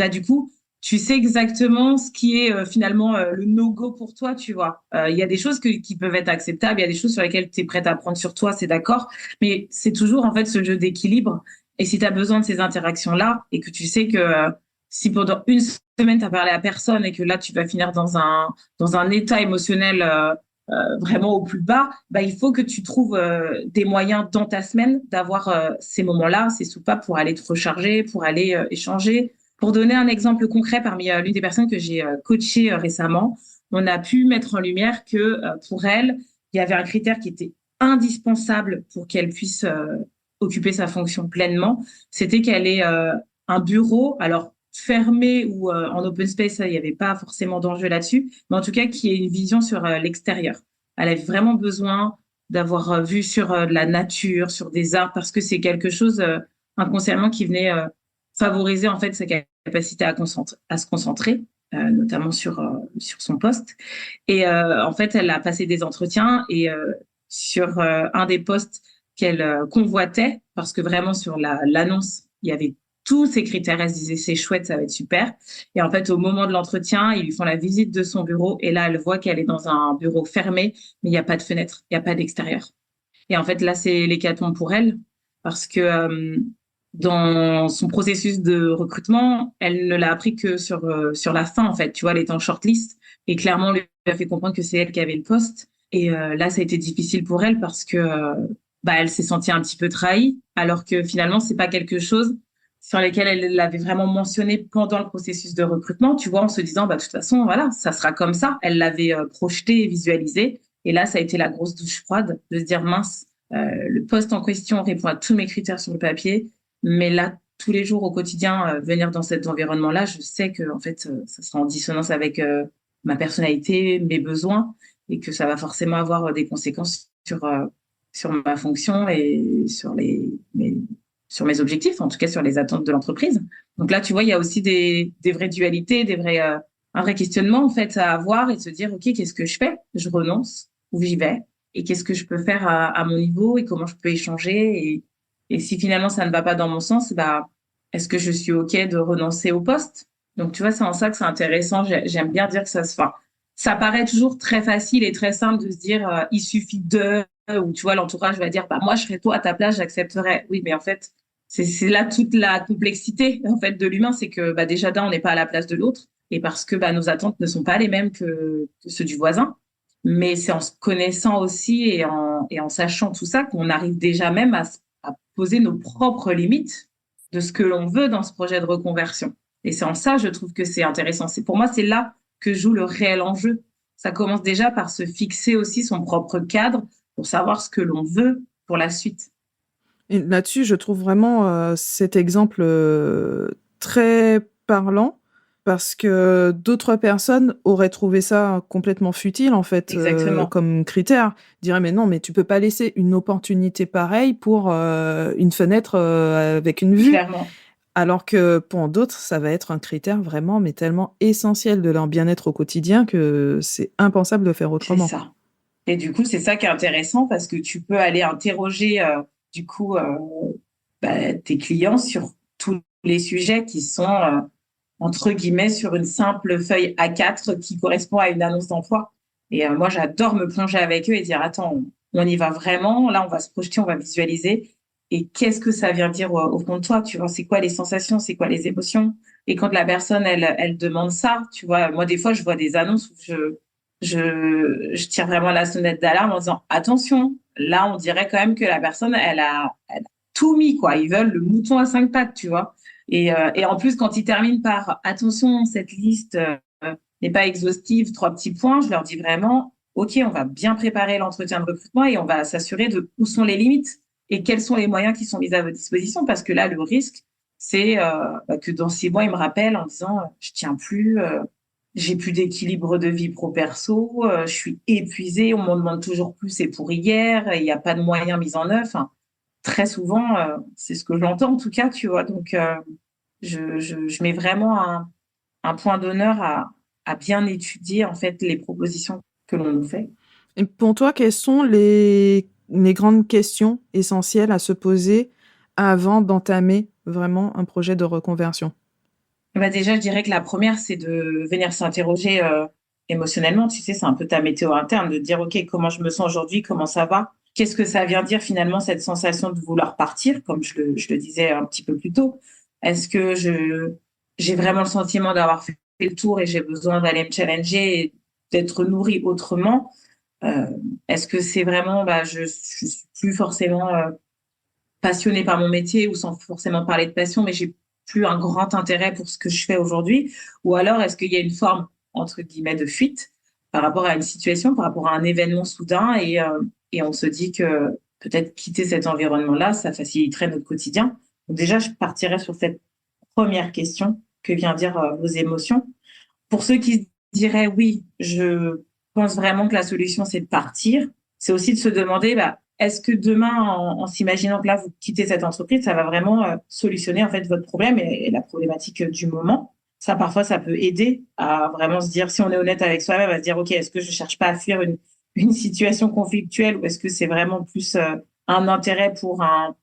du coup, tu sais exactement ce qui est finalement le no-go pour toi, tu vois. Il y a des choses qui peuvent être acceptables, il y a des choses sur lesquelles tu es prête à prendre sur toi, c'est d'accord, mais c'est toujours en fait ce jeu d'équilibre. Et si tu as besoin de ces interactions-là et que tu sais que si pendant une semaine, tu as parlé à personne et que là, tu vas finir dans un état émotionnel vraiment au plus bas, bah, il faut que tu trouves des moyens dans ta semaine d'avoir ces moments-là, ces soupapes pour aller te recharger, pour aller échanger. Pour donner un exemple concret, parmi l'une des personnes que j'ai coachées récemment, on a pu mettre en lumière que pour elle, il y avait un critère qui était indispensable pour qu'elle puisse occuper sa fonction pleinement, c'était qu'elle ait un bureau, alors fermé ou en open space, il n'y avait pas forcément d'enjeu là-dessus, mais en tout cas qui ait une vision sur l'extérieur. Elle avait vraiment besoin d'avoir vu sur de la nature, sur des arbres, parce que c'est quelque chose inconsciemment qui venait favoriser en fait sa capacité à se concentrer, notamment sur son poste. Et en fait, elle a passé des entretiens et sur un des postes qu'elle convoitait, parce que vraiment sur l'annonce, il y avait tous ces critères. Elle se disait, c'est chouette, ça va être super. Et en fait, au moment de l'entretien, ils lui font la visite de son bureau et là, elle voit qu'elle est dans un bureau fermé, mais il n'y a pas de fenêtre, il n'y a pas d'extérieur. Et en fait, là, c'est l'hécatombe pour elle parce que dans son processus de recrutement, elle ne l'a appris que sur la fin, en fait. Tu vois, elle était en shortlist et clairement, on lui a fait comprendre que c'est elle qui avait le poste. Et là, ça a été difficile pour elle parce que bah, elle s'est sentie un petit peu trahie, alors que finalement, c'est pas quelque chose sur lequel elle l'avait vraiment mentionné pendant le processus de recrutement, tu vois, en se disant, bah, de toute façon, voilà, ça sera comme ça. Elle l'avait projeté et visualisé. Et là, ça a été la grosse douche froide de se dire, mince, le poste en question répond à tous mes critères sur le papier, mais là, tous les jours au quotidien, venir dans cet environnement-là, je sais que en fait, ça sera en dissonance avec ma personnalité, mes besoins, et que ça va forcément avoir des conséquences sur ma fonction et sur mes objectifs, en tout cas sur les attentes de l'entreprise. Donc là, tu vois, il y a aussi des vraies dualités, un vrai questionnement en fait à avoir et de se dire, OK, qu'est-ce que je fais? Je renonce ou j'y vais? Et qu'est-ce que je peux faire à mon niveau et comment je peux échanger et si finalement ça ne va pas dans mon sens, bah, est-ce que je suis OK de renoncer au poste? Donc, tu vois, c'est en ça que c'est intéressant. J'aime bien dire que ça paraît toujours très facile et très simple de se dire, il suffit de, ou tu vois, l'entourage va dire, bah, moi, je serais toi à ta place, j'accepterais. Oui, mais en fait, c'est là toute la complexité, en fait, de l'humain, c'est que, bah, déjà, on n'est pas à la place de l'autre et parce que, bah, nos attentes ne sont pas les mêmes que ceux du voisin. Mais c'est en se connaissant aussi et en sachant tout ça qu'on arrive déjà même à poser nos propres limites de ce que l'on veut dans ce projet de reconversion. Et c'est en ça, je trouve que c'est intéressant. Pour moi, c'est là que joue le réel enjeu. Ça commence déjà par se fixer aussi son propre cadre pour savoir ce que l'on veut pour la suite. Et là-dessus, je trouve vraiment cet exemple très parlant parce que d'autres personnes auraient trouvé ça complètement futile en fait Exactement. comme critère. Diraient mais non, mais tu peux pas laisser une opportunité pareille pour une fenêtre avec une vue. Clairement. Alors que pour d'autres, ça va être un critère vraiment mais tellement essentiel de leur bien-être au quotidien que c'est impensable de faire C'est autrement. ça. Et du coup, c'est ça qui est intéressant parce que tu peux aller interroger du coup bah, tes clients sur tous les sujets qui sont entre guillemets sur une simple feuille A4 qui correspond à une annonce d'emploi. Et moi, j'adore me plonger avec eux et dire attends, on y va vraiment. Là, on va se projeter, on va visualiser. Et qu'est-ce que ça vient dire au fond de toi? Tu vois, c'est quoi les sensations, c'est quoi les émotions? Et quand la personne, elle demande ça, tu vois, moi, des fois, je vois des annonces où je tire vraiment la sonnette d'alarme en disant attention, là, on dirait quand même que la personne, elle a tout mis, quoi. Ils veulent le mouton à cinq pattes, tu vois. Et en plus, quand ils terminent par attention, cette liste n'est pas exhaustive, trois petits points, je leur dis vraiment, OK, on va bien préparer l'entretien de recrutement et on va s'assurer de où sont les limites et quels sont les moyens qui sont mis à votre disposition. Parce que là, le risque, c'est bah, que dans 6 mois, ils me rappellent en disant, je tiens plus, j'ai plus d'équilibre de vie pro-perso, je suis épuisée, on m'en demande toujours plus, c'est pour hier, il n'y a pas de moyens mis en œuvre. Enfin, très souvent, c'est ce que j'entends en tout cas, tu vois. Donc, je mets vraiment un point d'honneur à bien étudier en fait les propositions que l'on nous fait. Et pour toi, quelles sont les grandes questions essentielles à se poser avant d'entamer vraiment un projet de reconversion? Bah déjà, je dirais que la première, c'est de venir s'interroger émotionnellement. Tu sais, c'est un peu ta météo interne, de dire, OK, comment je me sens aujourd'hui, comment ça va? Qu'est-ce que ça vient dire finalement, cette sensation de vouloir partir, comme je le disais un petit peu plus tôt? Est-ce que j'ai vraiment le sentiment d'avoir fait le tour et j'ai besoin d'aller me challenger et d'être nourrie autrement? Euh, Est-ce que c'est vraiment, je suis plus forcément passionnée par mon métier ou sans forcément parler de passion, mais j'ai plus un grand intérêt pour ce que je fais aujourd'hui? Ou alors, est-ce qu'il y a une forme, entre guillemets, de fuite par rapport à une situation, par rapport à un événement soudain et on se dit que peut-être quitter cet environnement-là, ça faciliterait notre quotidien. Donc déjà, je partirais sur cette première question que vient dire vos émotions. Pour ceux qui se diraient oui, je pense vraiment que la solution, c'est de partir, c'est aussi de se demander, est-ce que demain, en s'imaginant que là, vous quittez cette entreprise, ça va vraiment solutionner en fait votre problème et la problématique du moment. Ça, parfois, ça peut aider à vraiment se dire, si on est honnête avec soi-même, à se dire, OK, est-ce que je cherche pas à fuir une situation conflictuelle ou est-ce que c'est vraiment plus un intérêt pour un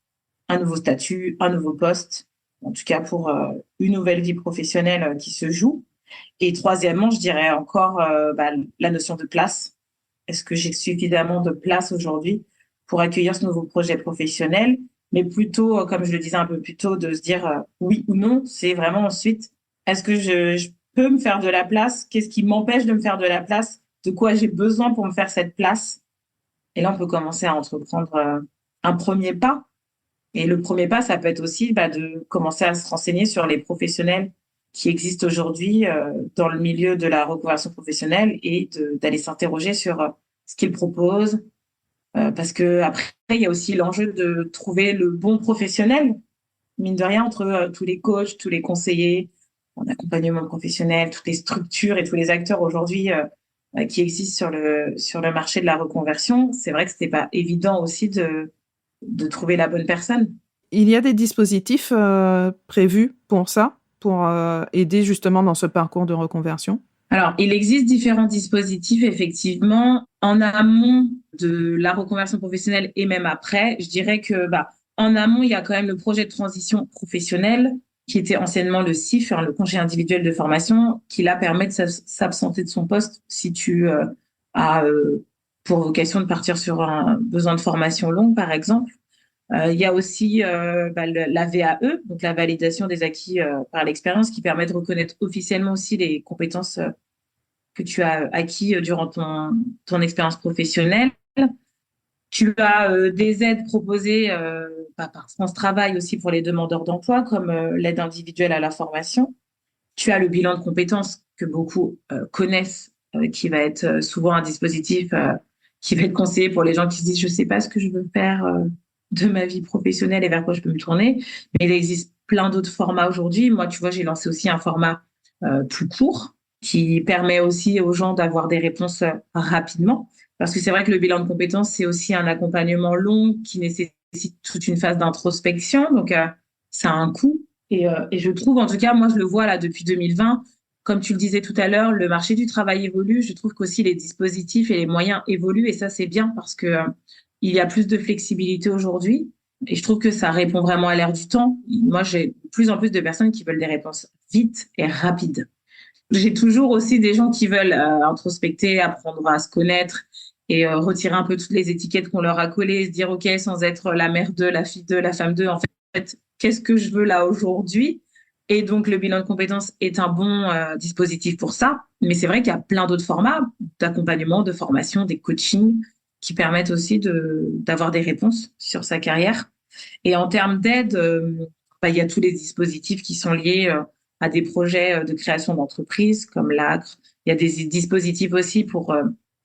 nouveau statut, un nouveau poste, en tout cas pour une nouvelle vie professionnelle qui se joue. Et troisièmement, je dirais encore la notion de place. Est-ce que j'ai suffisamment de place aujourd'hui pour accueillir ce nouveau projet professionnel? Mais plutôt, comme je le disais un peu plus tôt, de se dire oui ou non, c'est vraiment ensuite, est-ce que je peux me faire de la place? Qu'est-ce qui m'empêche de me faire de la place? De quoi j'ai besoin pour me faire cette place? Et là, on peut commencer à entreprendre un premier pas. Et le premier pas, ça peut être aussi de commencer à se renseigner sur les professionnels qui existent aujourd'hui dans le milieu de la reconversion professionnelle et d'aller s'interroger sur ce qu'ils proposent. Parce que après, il y a aussi l'enjeu de trouver le bon professionnel, mine de rien, entre tous les coachs, tous les conseillers en accompagnement professionnel, toutes les structures et tous les acteurs aujourd'hui qui existent sur le marché de la reconversion. C'est vrai que c'était pas évident aussi de trouver la bonne personne. Il y a des dispositifs prévus pour ça, pour aider justement dans ce parcours de reconversion? Alors, il existe différents dispositifs, effectivement, en amont de la reconversion professionnelle et même après. Je dirais que, en amont, il y a quand même le projet de transition professionnelle qui était anciennement le CIF, hein, le congé individuel de formation, qui là permet de s'absenter de son poste si tu as pour vocation de partir sur un besoin de formation longue, par exemple. Il y a aussi la VAE, donc la validation des acquis par l'expérience, qui permet de reconnaître officiellement aussi les compétences que tu as acquis durant ton expérience professionnelle. Tu as des aides proposées par France Travail aussi pour les demandeurs d'emploi, comme l'aide individuelle à la formation. Tu as le bilan de compétences que beaucoup connaissent, qui va être souvent un dispositif qui va être conseillé pour les gens qui se disent je ne sais pas ce que je veux faire de ma vie professionnelle et vers quoi je peux me tourner. Mais il existe plein d'autres formats aujourd'hui. Moi, tu vois, j'ai lancé aussi un format plus court qui permet aussi aux gens d'avoir des réponses rapidement. Parce que c'est vrai que le bilan de compétences, c'est aussi un accompagnement long qui nécessite toute une phase d'introspection. Donc, ça a un coût. Et je trouve, en tout cas, moi, je le vois là depuis 2020, comme tu le disais tout à l'heure, le marché du travail évolue. Je trouve qu'aussi les dispositifs et les moyens évoluent. Et ça, c'est bien parce que il y a plus de flexibilité aujourd'hui. Et je trouve que ça répond vraiment à l'ère du temps. Moi, j'ai de plus en plus de personnes qui veulent des réponses vite et rapides. J'ai toujours aussi des gens qui veulent introspecter, apprendre à se connaître et retirer un peu toutes les étiquettes qu'on leur a collées, se dire, OK, sans être la mère de, la fille de, la femme de, en fait, qu'est-ce que je veux là aujourd'hui? Et donc, le bilan de compétences est un bon dispositif pour ça. Mais c'est vrai qu'il y a plein d'autres formats d'accompagnement, de formation, des coachings qui permettent aussi d'avoir des réponses sur sa carrière. Et en termes d'aide, il y a tous les dispositifs qui sont liés à des projets de création d'entreprise comme l'ACRE. Il y a des dispositifs aussi pour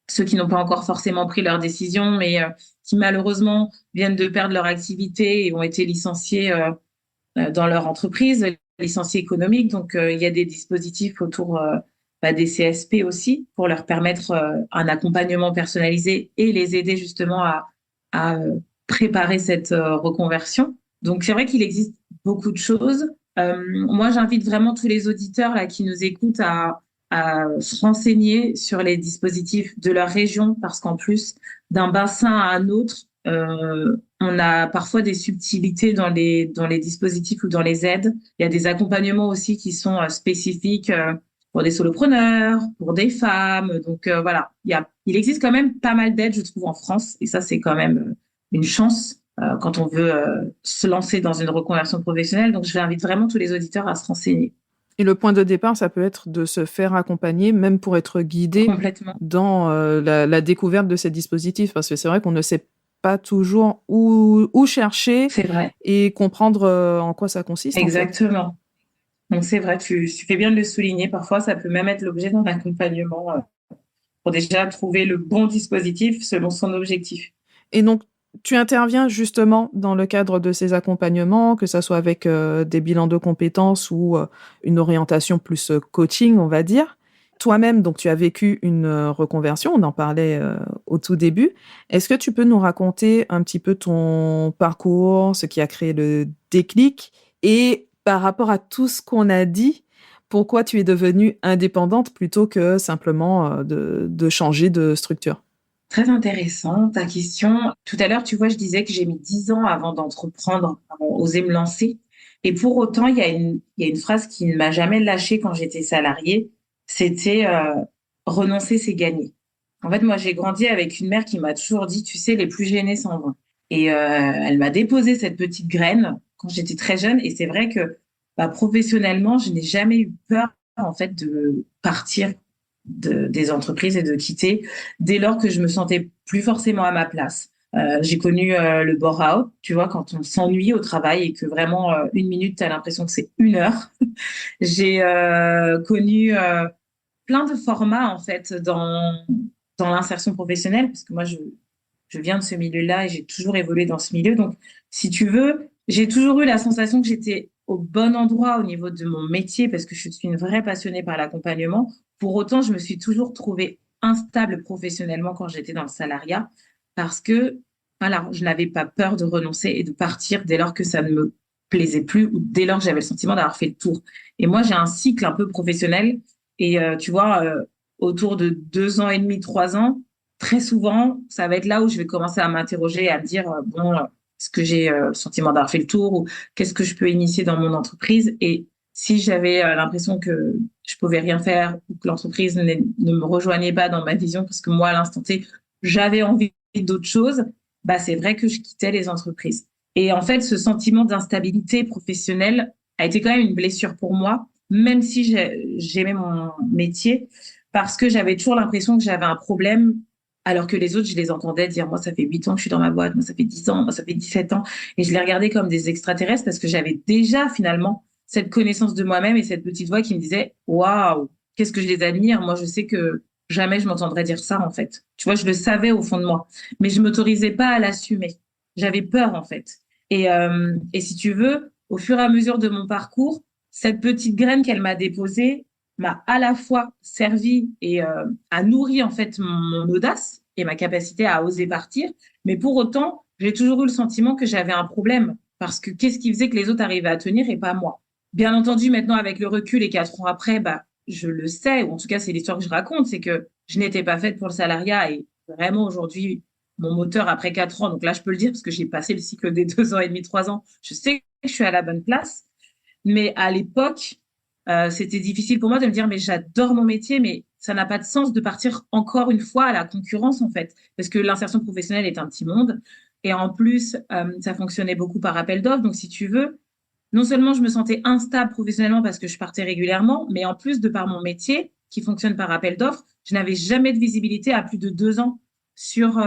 ceux qui n'ont pas encore forcément pris leur décision, mais qui malheureusement viennent de perdre leur activité et ont été licenciés dans leur entreprise, licenciés économiques. Donc, il y a des dispositifs autour des CSP aussi pour leur permettre un accompagnement personnalisé et les aider justement à préparer cette reconversion. Donc, c'est vrai qu'il existe beaucoup de choses. Moi, j'invite vraiment tous les auditeurs là, qui nous écoutent à se renseigner sur les dispositifs de leur région parce qu'en plus, d'un bassin à un autre, On a parfois des subtilités dans les dispositifs ou dans les aides. Il y a des accompagnements aussi qui sont spécifiques pour des solopreneurs, pour des femmes. Donc voilà, il existe quand même pas mal d'aides, je trouve, en France. Et ça, c'est quand même une chance quand on veut se lancer dans une reconversion professionnelle. Donc, je invite vraiment tous les auditeurs à se renseigner. Et le point de départ, ça peut être de se faire accompagner, même pour être guidé Complètement. dans la découverte de ces dispositifs. Parce que c'est vrai qu'on ne sait pas toujours où chercher C'est vrai. et comprendre en quoi ça consiste, en fait. Exactement. Donc, c'est vrai, tu fais bien de le souligner. Parfois, ça peut même être l'objet d'un accompagnement pour déjà trouver le bon dispositif selon son objectif. Et donc, tu interviens justement dans le cadre de ces accompagnements, que ça soit avec des bilans de compétences ou une orientation plus coaching, on va dire. Toi-même, donc, tu as vécu une reconversion, on en parlait au tout début. Est-ce que tu peux nous raconter un petit peu ton parcours, ce qui a créé le déclic et par rapport à tout ce qu'on a dit, pourquoi tu es devenue indépendante plutôt que simplement de changer de structure? Très intéressant ta question. Tout à l'heure, tu vois, je disais que j'ai mis 10 ans avant d'entreprendre, avant oser me lancer. Et pour autant, il y a une phrase qui ne m'a jamais lâchée quand j'étais salariée. C'était renoncer, c'est gagner. En fait, moi, j'ai grandi avec une mère qui m'a toujours dit, tu sais, les plus gênés s'en vont. Et elle m'a déposé cette petite graine quand j'étais très jeune. Et c'est vrai que bah, professionnellement, je n'ai jamais eu peur, en fait, de partir des entreprises et de quitter dès lors que je me sentais plus forcément à ma place. J'ai connu le bore-out, tu vois, quand on s'ennuie au travail et que vraiment une minute, tu as l'impression que c'est une heure. J'ai connu plein de formats, en fait, dans l'insertion professionnelle, parce que moi, je viens de ce milieu-là et j'ai toujours évolué dans ce milieu. Donc, si tu veux, j'ai toujours eu la sensation que j'étais au bon endroit au niveau de mon métier parce que je suis une vraie passionnée par l'accompagnement. Pour autant, je me suis toujours trouvée instable professionnellement quand j'étais dans le salariat parce que, voilà, je n'avais pas peur de renoncer et de partir dès lors que ça ne me plaisait plus ou dès lors que j'avais le sentiment d'avoir fait le tour. Et moi, j'ai un cycle un peu professionnel et tu vois, autour de 2 ans et demi, 3 ans, très souvent, ça va être là où je vais commencer à m'interroger et à me dire, bon, est-ce que j'ai le sentiment d'avoir fait le tour ou qu'est-ce que je peux initier dans mon entreprise? Et si j'avais l'impression que je pouvais rien faire ou que l'entreprise ne me rejoignait pas dans ma vision, parce que moi, à l'instant T, j'avais envie d'autre chose, bah, c'est vrai que je quittais les entreprises. Et en fait, ce sentiment d'instabilité professionnelle a été quand même une blessure pour moi, même si j'aimais mon métier, parce que j'avais toujours l'impression que j'avais un problème alors que les autres, je les entendais dire, moi, ça fait 8 ans que je suis dans ma boîte, moi, ça fait 10 ans, moi, ça fait 17 ans. Et je les regardais comme des extraterrestres parce que j'avais déjà finalement cette connaissance de moi-même et cette petite voix qui me disait, waouh, qu'est-ce que je les admire. Moi, je sais que jamais je m'entendrais dire ça, en fait. Tu vois, je le savais au fond de moi, mais je m'autorisais pas à l'assumer. J'avais peur, en fait. Et si tu veux, au fur et à mesure de mon parcours, cette petite graine qu'elle m'a déposée, m'a à la fois servi et a nourri en fait mon audace et ma capacité à oser partir. Mais pour autant, j'ai toujours eu le sentiment que j'avais un problème parce que qu'est-ce qui faisait que les autres arrivaient à tenir et pas moi? Bien entendu, maintenant avec le recul et 4 ans après, bah, je le sais, ou en tout cas c'est l'histoire que je raconte, c'est que je n'étais pas faite pour le salariat et vraiment aujourd'hui, mon moteur après 4 ans, donc là je peux le dire parce que j'ai passé le cycle des 2 ans et demi, 3 ans, je sais que je suis à la bonne place. Mais à l'époque, c'était difficile pour moi de me dire, mais j'adore mon métier, mais ça n'a pas de sens de partir encore une fois à la concurrence, en fait, parce que l'insertion professionnelle est un petit monde. Et en plus, ça fonctionnait beaucoup par appel d'offres. Donc, si tu veux, non seulement je me sentais instable professionnellement parce que je partais régulièrement, mais en plus, de par mon métier, qui fonctionne par appel d'offres, je n'avais jamais de visibilité à plus de 2 ans sur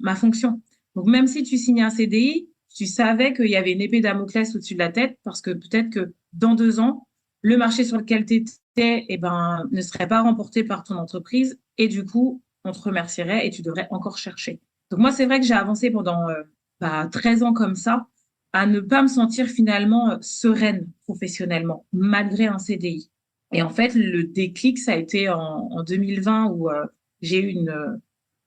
ma fonction. Donc, même si tu signais un CDI, tu savais qu'il y avait une épée Damoclès au-dessus de la tête parce que peut-être que dans 2 ans, le marché sur lequel tu étais eh ben, ne serait pas remporté par ton entreprise et du coup, on te remercierait et tu devrais encore chercher. Donc moi, c'est vrai que j'ai avancé pendant 13 ans comme ça, à ne pas me sentir finalement sereine professionnellement, malgré un CDI. Et en fait, le déclic, ça a été en 2020 où j'ai eu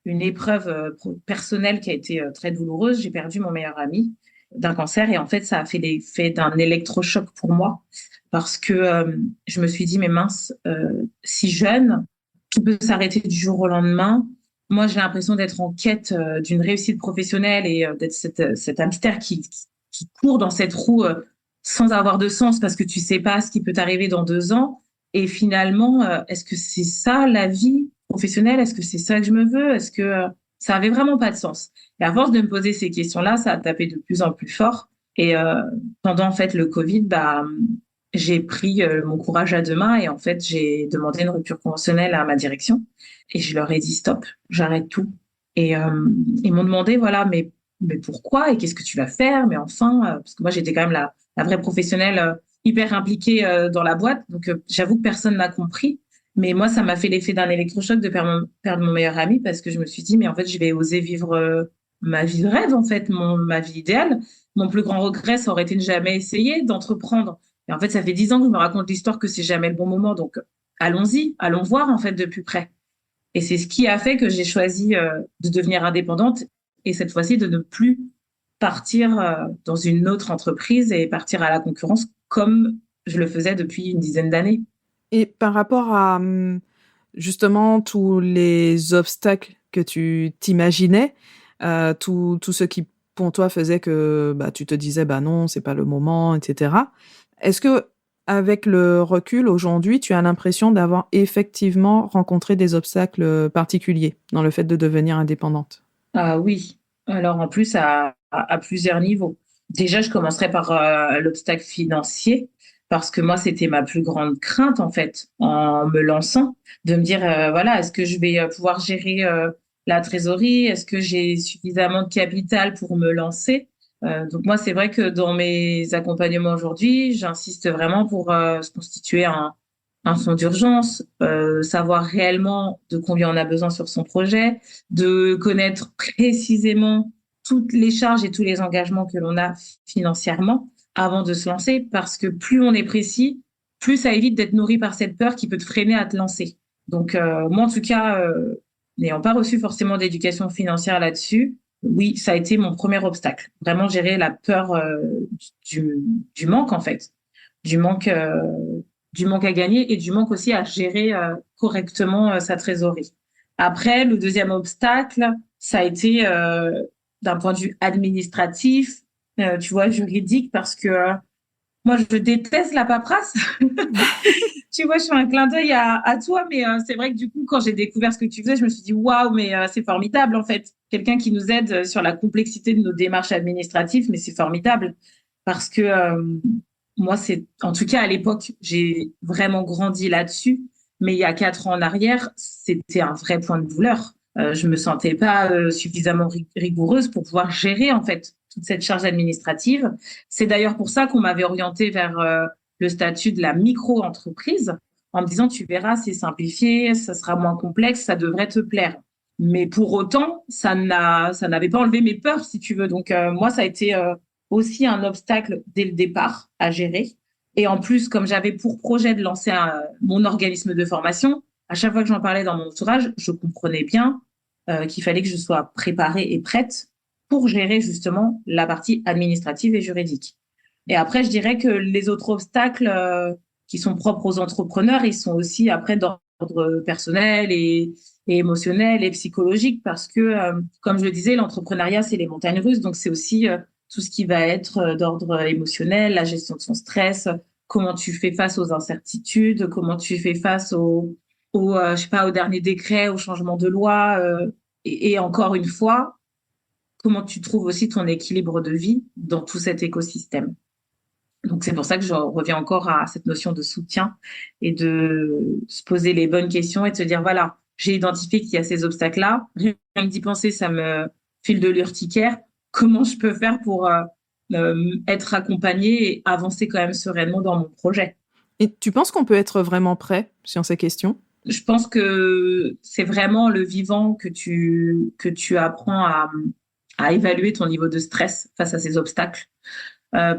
une épreuve personnelle qui a été très douloureuse. J'ai perdu mon meilleur ami d'un cancer et en fait, ça a fait l'effet d'un électrochoc pour moi parce que je me suis dit, mais mince, si jeune, tout peut s'arrêter du jour au lendemain. moi, j'ai l'impression d'être en quête d'une réussite professionnelle et d'être cet hamster qui court dans cette roue sans avoir de sens parce que tu sais pas ce qui peut t'arriver dans 2 ans. Et finalement, est-ce que c'est ça la vie professionnelle? Est-ce que c'est ça que je me veux? Est-ce que ça avait vraiment pas de sens? Et à force de me poser ces questions-là, ça a tapé de plus en plus fort. Et pendant en fait le Covid, bah, j'ai pris mon courage à deux mains et en fait j'ai demandé une rupture conventionnelle à ma direction. Et je leur ai dit stop, j'arrête tout. Et ils m'ont demandé, voilà, mais pourquoi et qu'est-ce que tu vas faire? Mais enfin, parce que moi, j'étais quand même la vraie professionnelle hyper impliquée dans la boîte. Donc, j'avoue que personne n'a compris. Mais moi, ça m'a fait l'effet d'un électrochoc de perdre mon meilleur ami parce que je me suis dit, mais en fait, je vais oser vivre ma vie de rêve, en fait, ma vie idéale. Mon plus grand regret, ça aurait été de jamais essayer d'entreprendre. Et en fait, ça fait 10 ans que je me raconte l'histoire que c'est jamais le bon moment. Donc, allons-y, allons voir, en fait, de plus près. Et c'est ce qui a fait que j'ai choisi de devenir indépendante et cette fois-ci de ne plus partir dans une autre entreprise et partir à la concurrence comme je le faisais depuis une dizaine d'années. Et par rapport à justement tous les obstacles que tu t'imaginais, tout ce qui pour toi faisait que bah, tu te disais bah non, c'est pas le moment, etc. Est-ce que avec le recul aujourd'hui, tu as l'impression d'avoir effectivement rencontré des obstacles particuliers dans le fait de devenir indépendante? Ah oui, alors en plus à plusieurs niveaux. Déjà, je commencerai par l'obstacle financier, parce que moi, c'était ma plus grande crainte, en fait, en me lançant, de me dire, voilà, est-ce que je vais pouvoir gérer la trésorerie? Est-ce que j'ai suffisamment de capital pour me lancer? Donc moi, c'est vrai que dans mes accompagnements aujourd'hui, j'insiste vraiment pour se constituer un fonds d'urgence, savoir réellement de combien on a besoin sur son projet, de connaître précisément toutes les charges et tous les engagements que l'on a financièrement avant de se lancer, parce que plus on est précis, plus ça évite d'être nourri par cette peur qui peut te freiner à te lancer. Donc, moi, en tout cas, n'ayant pas reçu forcément d'éducation financière là-dessus, oui, ça a été mon premier obstacle. Vraiment gérer la peur du, du manque, en fait, du manque, euh, du manque à gagner et du manque aussi à gérer correctement sa trésorerie. Après, le deuxième obstacle, ça a été d'un point de vue administratif, tu vois, juridique, parce que moi, je déteste la paperasse. Tu vois, je fais un clin d'œil à toi, mais c'est vrai que du coup, quand j'ai découvert ce que tu faisais, je me suis dit, waouh, mais c'est formidable, en fait. Quelqu'un qui nous aide sur la complexité de nos démarches administratives, mais c'est formidable. Parce que moi, en tout cas, à l'époque, j'ai vraiment grandi là-dessus. Mais il y a 4 ans en arrière, c'était un vrai point de douleur. Je me sentais pas suffisamment rigoureuse pour pouvoir gérer, en fait, toute cette charge administrative. C'est d'ailleurs pour ça qu'on m'avait orientée vers le statut de la micro-entreprise en me disant, tu verras, c'est simplifié, ça sera moins complexe, ça devrait te plaire. Mais pour autant, ça n'avait pas enlevé mes peurs, si tu veux. Donc, moi, ça a été aussi un obstacle dès le départ à gérer. Et en plus, comme j'avais pour projet de lancer mon organisme de formation, à chaque fois que j'en parlais dans mon entourage, je comprenais bien qu'il fallait que je sois préparée et prête pour gérer justement la partie administrative et juridique. Et après, je dirais que les autres obstacles qui sont propres aux entrepreneurs, ils sont aussi après d'ordre personnel et émotionnel et psychologique parce que, comme je le disais, l'entrepreneuriat, c'est les montagnes russes. Donc, c'est aussi tout ce qui va être d'ordre émotionnel, la gestion de son stress, comment tu fais face aux incertitudes, comment tu fais face je sais pas, au dernier décret, au changement de loi. Et encore une fois, comment tu trouves aussi ton équilibre de vie dans tout cet écosystème. Donc, c'est pour ça que je reviens encore à cette notion de soutien et de se poser les bonnes questions et de se dire, voilà, j'ai identifié qu'il y a ces obstacles-là. Rien que d'y penser, ça me file de l'urticaire. Comment je peux faire pour être accompagnée et avancer quand même sereinement dans mon projet? Et tu penses qu'on peut être vraiment prêt sur ces questions? Je pense que c'est vraiment le vivant que tu apprends à évaluer ton niveau de stress face à ces obstacles.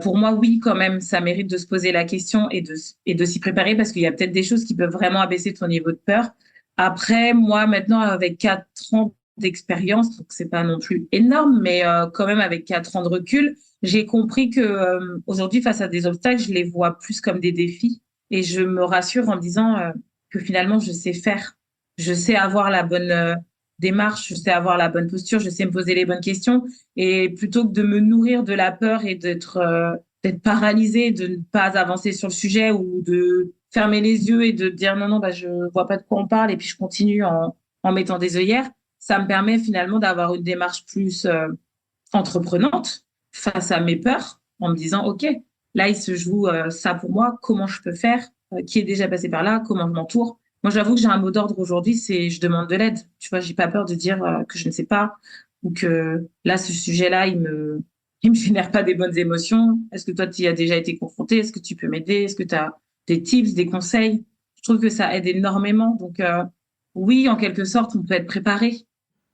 Pour moi, oui, quand même, ça mérite de se poser la question et de s'y préparer parce qu'il y a peut-être des choses qui peuvent vraiment abaisser ton niveau de peur. Après, moi, maintenant, avec 4 ans d'expérience, donc c'est pas non plus énorme, mais quand même avec 4 ans de recul, j'ai compris que aujourd'hui, face à des obstacles, je les vois plus comme des défis et je me rassure en me disant que finalement, je sais faire, je sais avoir démarche, je sais avoir la bonne posture, je sais me poser les bonnes questions. Et plutôt que de me nourrir de la peur et d'être paralysée, de ne pas avancer sur le sujet ou de fermer les yeux et de dire non, non, bah, je vois pas de quoi on parle et puis je continue en mettant des œillères, ça me permet finalement d'avoir une démarche plus entreprenante face à mes peurs en me disant, OK, là, il se joue ça pour moi, comment je peux faire, qui est déjà passé par là, comment je m'entoure. Moi, j'avoue que j'ai un mot d'ordre aujourd'hui, c'est je demande de l'aide. Tu vois, j'ai pas peur de dire que je ne sais pas ou que là, ce sujet-là, il me génère pas des bonnes émotions. Est-ce que toi, tu y as déjà été confronté? Est-ce que tu peux m'aider? Est-ce que tu as des tips, des conseils? Je trouve que ça aide énormément. Donc, oui, en quelque sorte, on peut être préparé,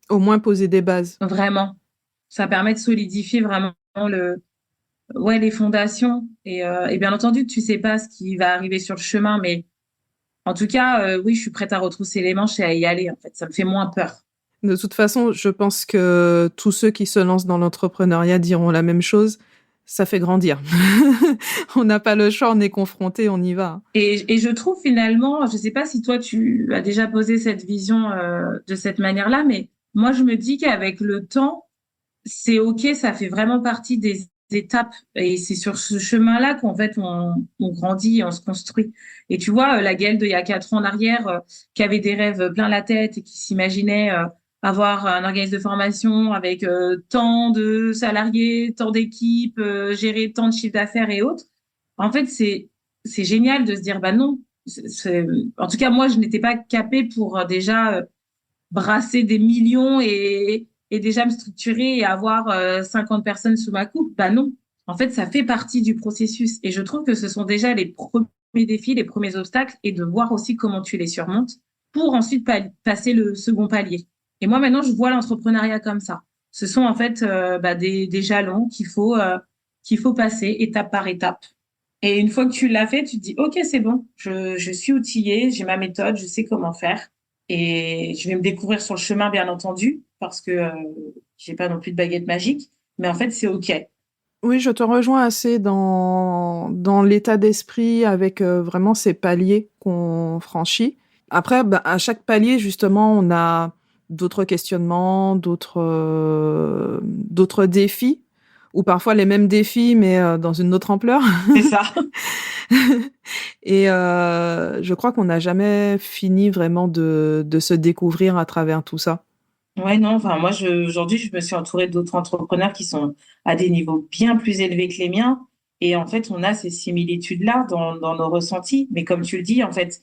Au moins poser des bases. vraiment. Ça permet de solidifier vraiment les fondations. Et bien entendu que tu sais pas ce qui va arriver sur le chemin, mais en tout cas, oui, je suis prête à retrousser les manches et à y aller, en fait. Ça me fait moins peur. De toute façon, je pense que tous ceux qui se lancent dans l'entrepreneuriat diront la même chose. Ça fait grandir. On n'a pas le choix, on est confronté, on y va. Et je trouve finalement, je sais pas si toi, tu as déjà posé cette vision de cette manière-là, mais moi, je me dis qu'avec le temps, c'est OK, ça fait vraiment partie des étapes. Et c'est sur ce chemin-là qu'en fait, on grandit, on se construit. Et tu vois, la Gaëlle d'il y a 4 ans en arrière, qui avait des rêves plein la tête et qui s'imaginait avoir un organisme de formation avec tant de salariés, tant d'équipes, gérer tant de chiffres d'affaires et autres. En fait, c'est génial de se dire, bah non. En tout cas, moi, je n'étais pas capée pour déjà brasser des millions et déjà me structurer et avoir 50 personnes sous ma coupe. Bah non. En fait, ça fait partie du processus. Et je trouve que ce sont déjà les premiers défis, les premiers obstacles et de voir aussi comment tu les surmontes pour ensuite passer le second palier. Et moi, maintenant, je vois l'entrepreneuriat comme ça. Ce sont en fait des jalons qu'il faut passer étape par étape. Et une fois que tu l'as fait, tu te dis, OK, c'est bon, je suis outillée, j'ai ma méthode, je sais comment faire. Et je vais me découvrir sur le chemin, bien entendu, parce que j'ai pas non plus de baguette magique. Mais en fait, c'est OK. Oui, je te rejoins assez dans l'état d'esprit avec vraiment ces paliers qu'on franchit. Après, bah, à chaque palier, justement, on a d'autres questionnements, d'autres défis, ou parfois les mêmes défis, mais dans une autre ampleur. C'est ça. Et je crois qu'on n'a jamais fini vraiment de se découvrir à travers tout ça. Ouais, non, enfin, moi, aujourd'hui, je me suis entourée d'autres entrepreneurs qui sont à des niveaux bien plus élevés que les miens. Et en fait, on a ces similitudes-là dans nos ressentis. Mais comme tu le dis, en fait,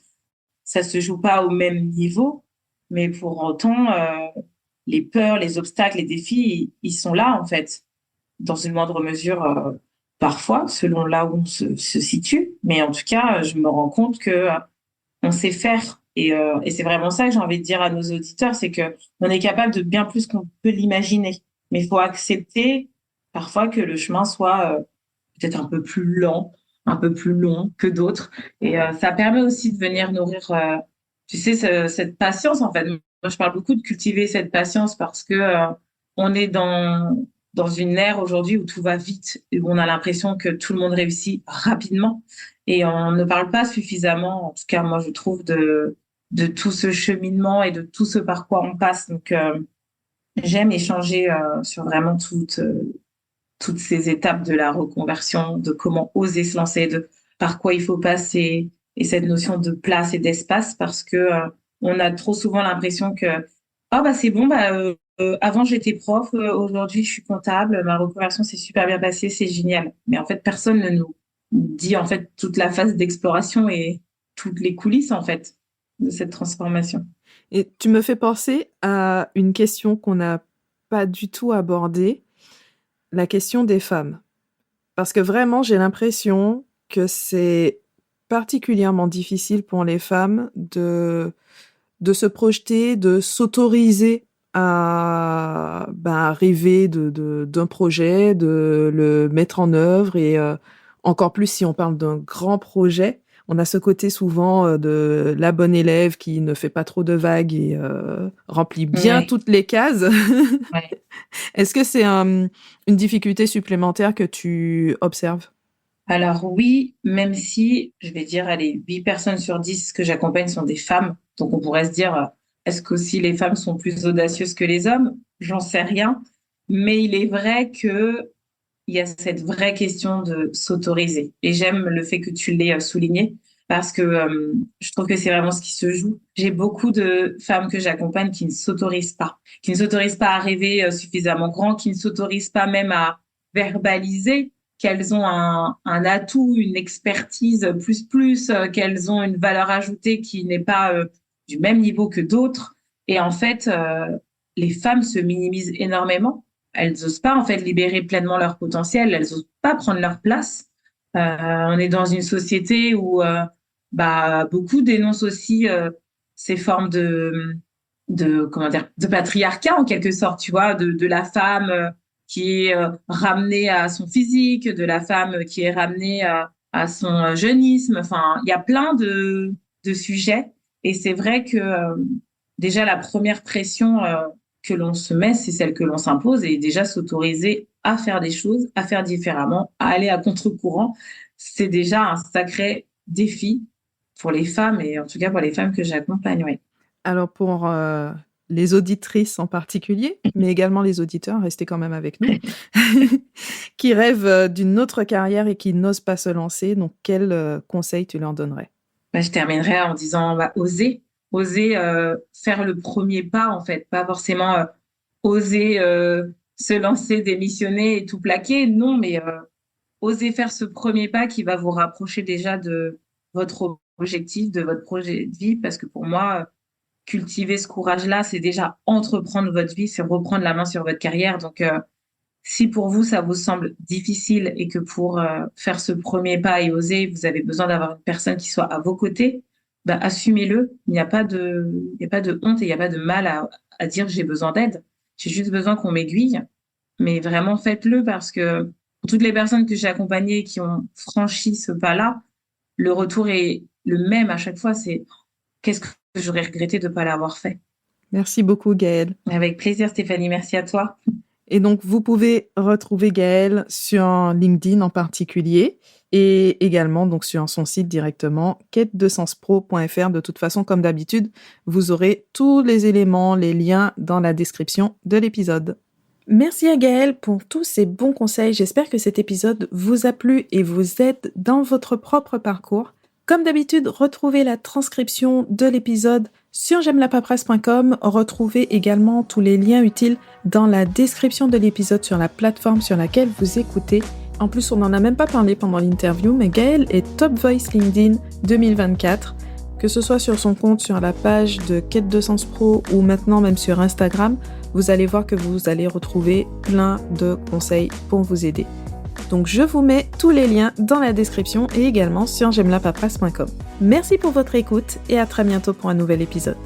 ça se joue pas au même niveau. Mais pour autant, les peurs, les obstacles, les défis, ils sont là, en fait, dans une moindre mesure, parfois, selon là où on se situe. Mais en tout cas, je me rends compte que on sait faire. Et c'est vraiment ça que j'ai envie de dire à nos auditeurs, c'est que on est capable de bien plus qu'on peut l'imaginer. Mais il faut accepter parfois que le chemin soit peut-être un peu plus lent, un peu plus long que d'autres. Et ça permet aussi de venir nourrir, tu sais, cette patience, en fait. Moi, je parle beaucoup de cultiver cette patience parce que on est dans une ère aujourd'hui où tout va vite, et où on a l'impression que tout le monde réussit rapidement. Et on ne parle pas suffisamment, en tout cas, moi, je trouve, de tout ce cheminement et de tout ce par quoi on passe. Donc, j'aime échanger sur vraiment toutes ces étapes de la reconversion, de comment oser se lancer, de par quoi il faut passer, et cette notion de place et d'espace, parce que on a trop souvent l'impression que ah bah c'est bon, avant j'étais prof, aujourd'hui je suis comptable, ma reconversion s'est super bien passée, c'est génial. Mais en fait, personne ne nous dit en fait toute la phase d'exploration et toutes les coulisses en fait de cette transformation. Et tu me fais penser à une question qu'on n'a pas du tout abordée, la question des femmes. Parce que vraiment, j'ai l'impression que c'est particulièrement difficile pour les femmes de se projeter, de s'autoriser à rêver d'un projet, de le mettre en œuvre et encore plus si on parle d'un grand projet. On a ce côté souvent de la bonne élève qui ne fait pas trop de vagues et remplit bien Ouais, toutes les cases. ouais. Est-ce que c'est une difficulté supplémentaire que tu observes? Alors oui, même si, je vais dire, allez, 8 personnes sur 10 que j'accompagne sont des femmes, donc on pourrait se dire, Est-ce qu'aussi les femmes sont plus audacieuses que les hommes? J'en sais rien. Mais il est vrai que il y a cette vraie question de s'autoriser. Et j'aime le fait que tu l'aies souligné parce que je trouve que c'est vraiment ce qui se joue. J'ai beaucoup de femmes que j'accompagne qui ne s'autorisent pas, qui ne s'autorisent pas à rêver suffisamment grand, qui ne s'autorisent pas même à verbaliser qu'elles ont un atout, une expertise qu'elles ont une valeur ajoutée qui n'est pas du même niveau que d'autres. Et en fait, les femmes se minimisent énormément. Elles n'osent pas en fait libérer pleinement leur potentiel, elles n'osent pas prendre leur place. On est dans une société où beaucoup dénoncent aussi ces formes de patriarcat en quelque sorte, tu vois, de la femme qui est ramenée à son physique, de la femme qui est ramenée à son jeunisme. Enfin, il y a plein de sujets et c'est vrai que déjà la première pression que l'on se met, c'est celle que l'on s'impose et déjà s'autoriser à faire des choses, à faire différemment, à aller à contre-courant. C'est déjà un sacré défi pour les femmes et en tout cas pour les femmes que j'accompagne, oui. Alors pour les auditrices en particulier, mais également les auditeurs, restez quand même avec nous, qui rêvent d'une autre carrière et qui n'osent pas se lancer, donc quel conseil tu leur donnerais? Je terminerai en disant oser faire le premier pas en fait, pas forcément oser se lancer, démissionner et tout plaquer, non, mais oser faire ce premier pas qui va vous rapprocher déjà de votre objectif, de votre projet de vie, parce que pour moi, cultiver ce courage-là, c'est déjà entreprendre votre vie, c'est reprendre la main sur votre carrière. Donc, si pour vous, ça vous semble difficile et que pour faire ce premier pas et oser, vous avez besoin d'avoir une personne qui soit à vos côtés, assumez-le. Il n'y a pas de honte et il n'y a pas de mal à dire j'ai besoin d'aide. J'ai juste besoin qu'on m'aiguille. Mais vraiment, faites-le parce que pour toutes les personnes que j'ai accompagnées qui ont franchi ce pas-là, le retour est le même à chaque fois. C'est qu'est-ce que j'aurais regretté de ne pas l'avoir fait. Merci beaucoup, Gaëlle. Avec plaisir, Stéphanie. Merci à toi. Et donc, vous pouvez retrouver Gaëlle sur LinkedIn en particulier et également donc sur son site directement, quête2senspro.fr. De toute façon, comme d'habitude, vous aurez tous les éléments, les liens dans la description de l'épisode. Merci à Gaëlle pour tous ces bons conseils. J'espère que cet épisode vous a plu et vous aide dans votre propre parcours. Comme d'habitude, retrouvez la transcription de l'épisode sur j'aime-la-paperasse.com. Retrouvez également tous les liens utiles dans la description de l'épisode sur la plateforme sur laquelle vous écoutez. En plus, on n'en a même pas parlé pendant l'interview, mais Gaëlle est Top Voice LinkedIn 2024. Que ce soit sur son compte, sur la page de Quête2senspro ou maintenant même sur Instagram, vous allez voir que vous allez retrouver plein de conseils pour vous aider. Donc je vous mets tous les liens dans la description et également sur j'aime-la-paperasse.com. Merci pour votre écoute et à très bientôt pour un nouvel épisode.